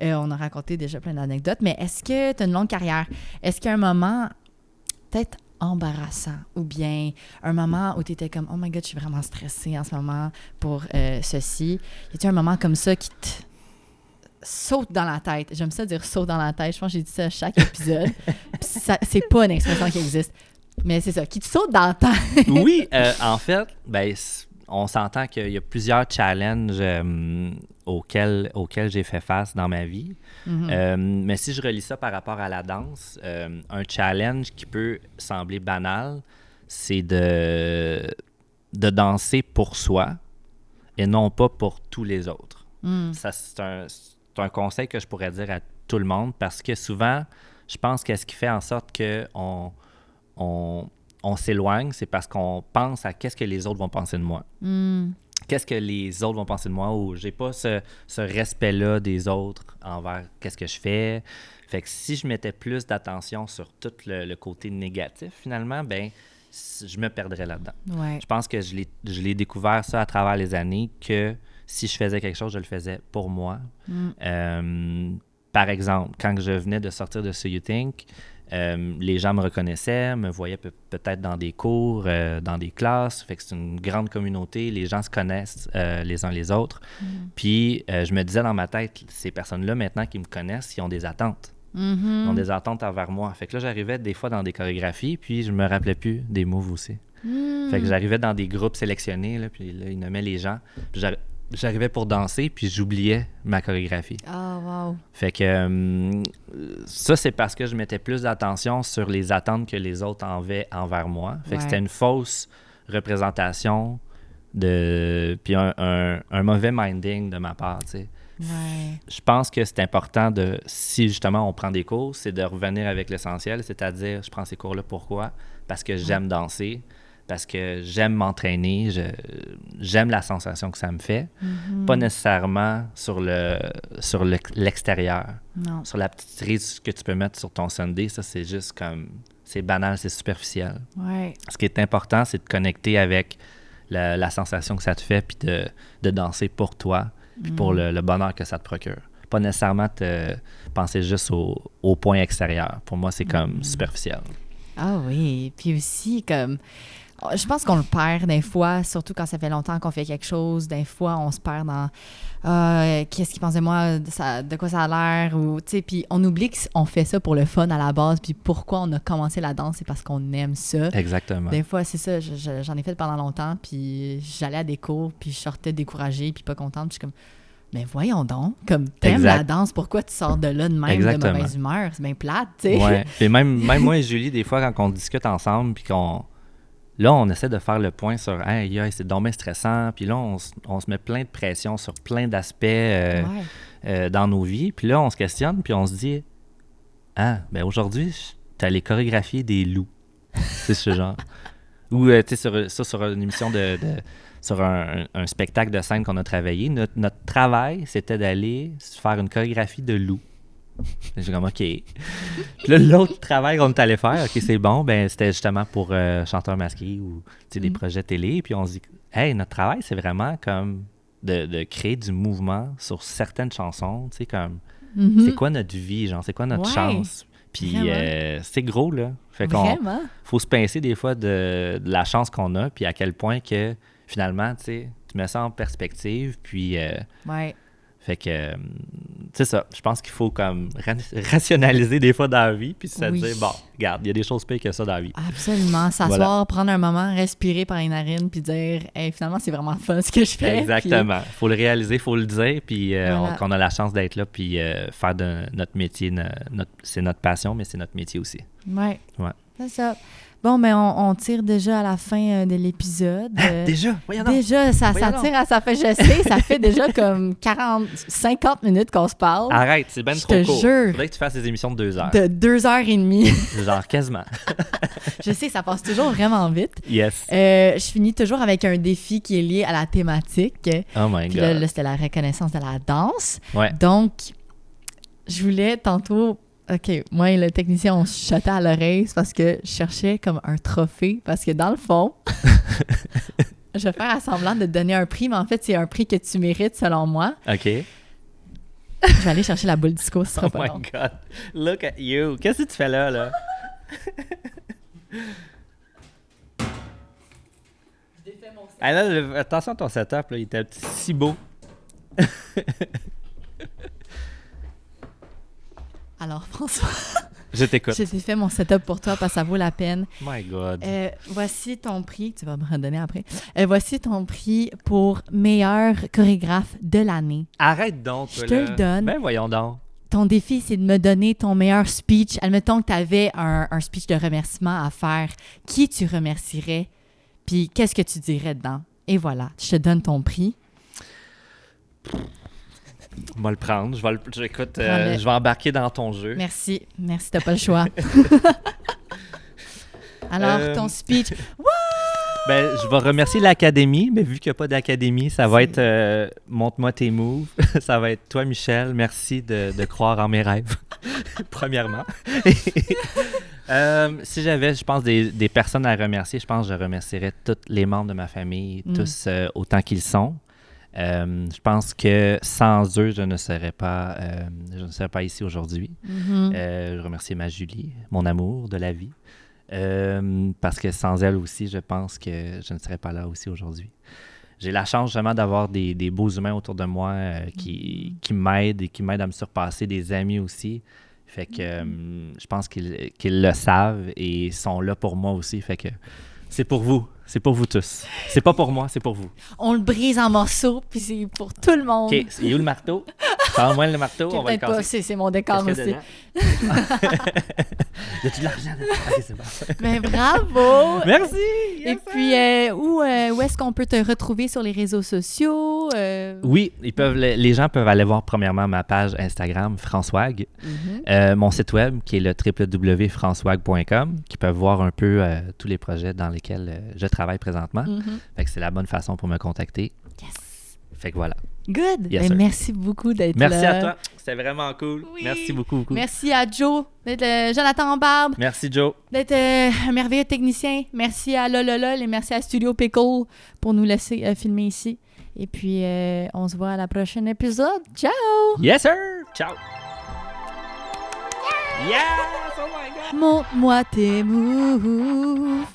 S1: On a raconté déjà plein d'anecdotes, mais est-ce que tu as une longue carrière? Est-ce qu'il y a un moment peut-être embarrassant ou bien un moment où tu étais comme « Oh my God, je suis vraiment stressée en ce moment pour ceci. » Y a-t-il un moment comme ça qui te saute dans la tête? J'aime ça dire « saute dans la tête ». Je pense que j'ai dit ça à chaque épisode. C'est pas une expression qui existe. Mais c'est ça, qui te saute dans la tête.
S2: Oui, en fait, on s'entend qu'il y a plusieurs challenges auxquels j'ai fait face dans ma vie. Mais si je relis ça par rapport à la danse, un challenge qui peut sembler banal, c'est de danser pour soi et non pas pour tous les autres. Ça, c'est un conseil que je pourrais dire à tout le monde parce que souvent, je pense que ce qui fait en sorte qu'on s'éloigne, c'est parce qu'on pense à qu'est-ce que les autres vont penser de moi. Qu'est-ce que les autres vont penser de moi ou j'ai pas ce respect-là des autres envers qu'est-ce que je fais. Fait que si je mettais plus d'attention sur tout le côté négatif, finalement, je me perdrais là-dedans.
S1: Ouais.
S2: Je pense que je l'ai découvert ça à travers les années que si je faisais quelque chose, je le faisais pour moi. Par exemple, quand je venais de sortir de So You Think, les gens me reconnaissaient, me voyaient peut-être dans des cours, dans des classes. Fait que c'est une grande communauté. Les gens se connaissent les uns les autres. Puis, je me disais dans ma tête, ces personnes-là, maintenant qui me connaissent, ils ont des attentes. Ils ont des attentes envers moi. Fait que là, j'arrivais des fois dans des chorégraphies, puis je me rappelais plus des moves aussi. Fait que j'arrivais dans des groupes sélectionnés, là, puis là, ils nommaient les gens. Puis j'arrivais pour danser, puis j'oubliais ma chorégraphie.
S1: Ah, wow.
S2: Fait que ça, c'est parce que je mettais plus d'attention sur les attentes que les autres avaient envers moi. Fait que c'était une fausse représentation puis un mauvais minding de ma part, tu sais.
S1: Ouais.
S2: Je pense que c'est important si justement on prend des cours, c'est de revenir avec l'essentiel, c'est-à-dire, je prends ces cours-là pourquoi? Parce que j'aime danser, parce que j'aime m'entraîner, j'aime la sensation que ça me fait. Pas nécessairement sur l'extérieur.
S1: Non.
S2: Sur la petite cerise que tu peux mettre sur ton Sunday, ça c'est juste comme... C'est banal, c'est superficiel.
S1: Ouais.
S2: Ce qui est important, c'est de connecter avec la sensation que ça te fait puis de danser pour toi puis pour le bonheur que ça te procure. Pas nécessairement te penser juste au point extérieur. Pour moi, c'est comme superficiel.
S1: Ah oui. Puis aussi, comme... Je pense qu'on le perd des fois, surtout quand ça fait longtemps qu'on fait quelque chose. Des fois, on se perd dans qu'est-ce qu'il pense de moi, de quoi ça a l'air. Puis on oublie qu'on fait ça pour le fun à la base. Puis pourquoi on a commencé la danse, c'est parce qu'on aime ça.
S2: Exactement.
S1: Des fois, c'est ça. J'en ai fait pendant longtemps. Puis j'allais à des cours, puis je sortais découragée, puis pas contente. Puis je suis comme, mais voyons donc, comme t'aimes la danse, pourquoi tu sors de là de même de mauvaise humeur? C'est bien plate, tu sais.
S2: Ouais. Puis même moi et Julie, des fois, quand on discute ensemble, puis là, on essaie de faire le point sur « Hey, c'est donc bien stressant », puis là, on se met plein de pression sur plein d'aspects dans nos vies, puis là, on se questionne, puis on se dit « Ah, ben aujourd'hui, t'as les chorégraphier des loups. » C'est ce genre. Ou, tu sais, sur une émission sur un spectacle de scène qu'on a travaillé, notre travail, c'était d'aller faire une chorégraphie de loup. J'ai comme, OK. Puis là, l'autre travail qu'on est allé faire, OK, c'est bon, ben c'était justement pour chanteur masqué ou des projets télé. Puis on se dit, hey, notre travail, c'est vraiment comme de créer du mouvement sur certaines chansons. Tu sais, comme, c'est quoi notre vie, genre, c'est quoi notre chance? Puis c'est gros, là. Fait qu'on faut se pincer des fois de la chance qu'on a, puis à quel point que finalement, tu sais, tu mets ça en perspective, puis... Fait que, c'est ça. Je pense qu'il faut comme rationaliser des fois dans la vie, puis se dire, bon, regarde, il y a des choses pires que ça dans la vie.
S1: Absolument. S'asseoir, prendre un moment, respirer par les narines, puis dire, hey, finalement, c'est vraiment fun ce que je fais.
S2: Exactement. Il faut le réaliser, il faut le dire, puis qu'on a la chance d'être là, puis faire de notre métier, c'est notre passion, mais c'est notre métier aussi.
S1: Ouais. C'est ça. Bon, mais on tire déjà à la fin de l'épisode.
S2: Déjà? Voyons donc.
S1: Déjà, ça tire à sa fin. Je sais, ça fait déjà comme 50 minutes qu'on se parle.
S2: Arrête, c'est ben trop court.
S1: Je te jure.
S2: Faudrait que tu fasses des émissions de 2 heures.
S1: De 2h30.
S2: Genre, quasiment.
S1: Je sais, ça passe toujours vraiment vite.
S2: Yes.
S1: Je finis toujours avec un défi qui est lié à la thématique.
S2: Oh my God.
S1: Là, c'était la reconnaissance de la danse.
S2: Ouais.
S1: Donc, je voulais tantôt... OK, moi et le technicien, on se chutait à l'oreille parce que je cherchais comme un trophée. Parce que dans le fond, je vais faire semblant de te donner un prix, mais en fait, c'est un prix que tu mérites selon moi.
S2: OK.
S1: Je vais aller chercher la boule disco, ce sera pas long.
S2: Oh my God. Look at you. Qu'est-ce que tu fais là? Attention à ton setup, là, il était si beau.
S1: Alors, François,
S2: je t'écoute.
S1: Je t'ai fait mon setup pour toi parce que ça vaut la peine.
S2: My God.
S1: Voici ton prix, tu vas me redonner après. Voici ton prix pour meilleur chorégraphe de l'année.
S2: Arrête donc,
S1: je te le donne.
S2: Ben voyons donc.
S1: Ton défi, c'est de me donner ton meilleur speech. Admettons que tu avais un speech de remerciement à faire. Qui tu remercierais? Puis qu'est-ce que tu dirais dedans? Et voilà, je te donne ton prix.
S2: On va le prendre. Je vais embarquer dans ton jeu.
S1: Merci, t'as pas le choix. Alors, ton speech.
S2: Ben, je vais remercier l'Académie, mais vu qu'il n'y a pas d'Académie, ça va être montre-moi tes moves. Ça va être toi, Michel. Merci de croire en mes rêves, premièrement. Si j'avais, je pense, des personnes à remercier, je pense que je remercierais tous les membres de ma famille, tous autant qu'ils sont. Je pense que sans eux, je ne serais pas ici aujourd'hui. Je remercie ma Julie, mon amour de la vie. Parce que sans elle aussi, je pense que je ne serais pas là aussi aujourd'hui. J'ai la chance vraiment d'avoir des beaux humains autour de moi qui m'aident et qui m'aident à me surpasser, des amis aussi. Fait que je pense qu'ils le savent et sont là pour moi aussi. Fait que c'est pour vous. C'est pour vous tous. C'est pas pour moi, c'est pour vous.
S1: On le brise en morceaux, puis c'est pour tout le monde.
S2: OK, il est où le marteau? Parle-moi le marteau, on va le casser.
S1: Pas, c'est mon décor aussi.
S2: Y a-tu de l'argent dedans? OK, c'est bon.
S1: Mais bravo!
S2: Merci!
S1: Et puis, où est-ce qu'on peut te retrouver sur les réseaux sociaux?
S2: Oui, les gens peuvent aller voir premièrement ma page Instagram, Françwag. Mon site web, qui est le www.françwag.com, qui peuvent voir un peu tous les projets dans lesquels je travaille présentement. Fait que c'est la bonne façon pour me contacter.
S1: Yes!
S2: Fait que voilà.
S1: Good!
S2: Yes,
S1: merci beaucoup d'être là.
S2: Merci à toi. C'était vraiment cool. Oui. Merci beaucoup.
S1: Merci à Joe, d'être Jonathan Barbe.
S2: Merci, Joe.
S1: D'être un merveilleux technicien. Merci à Lololol et merci à Studio Pickle pour nous laisser filmer ici. Et puis, on se voit à la prochaine épisode. Ciao!
S2: Yes, sir! Ciao! Yes! Oh my God!
S1: Montre-moi tes moves.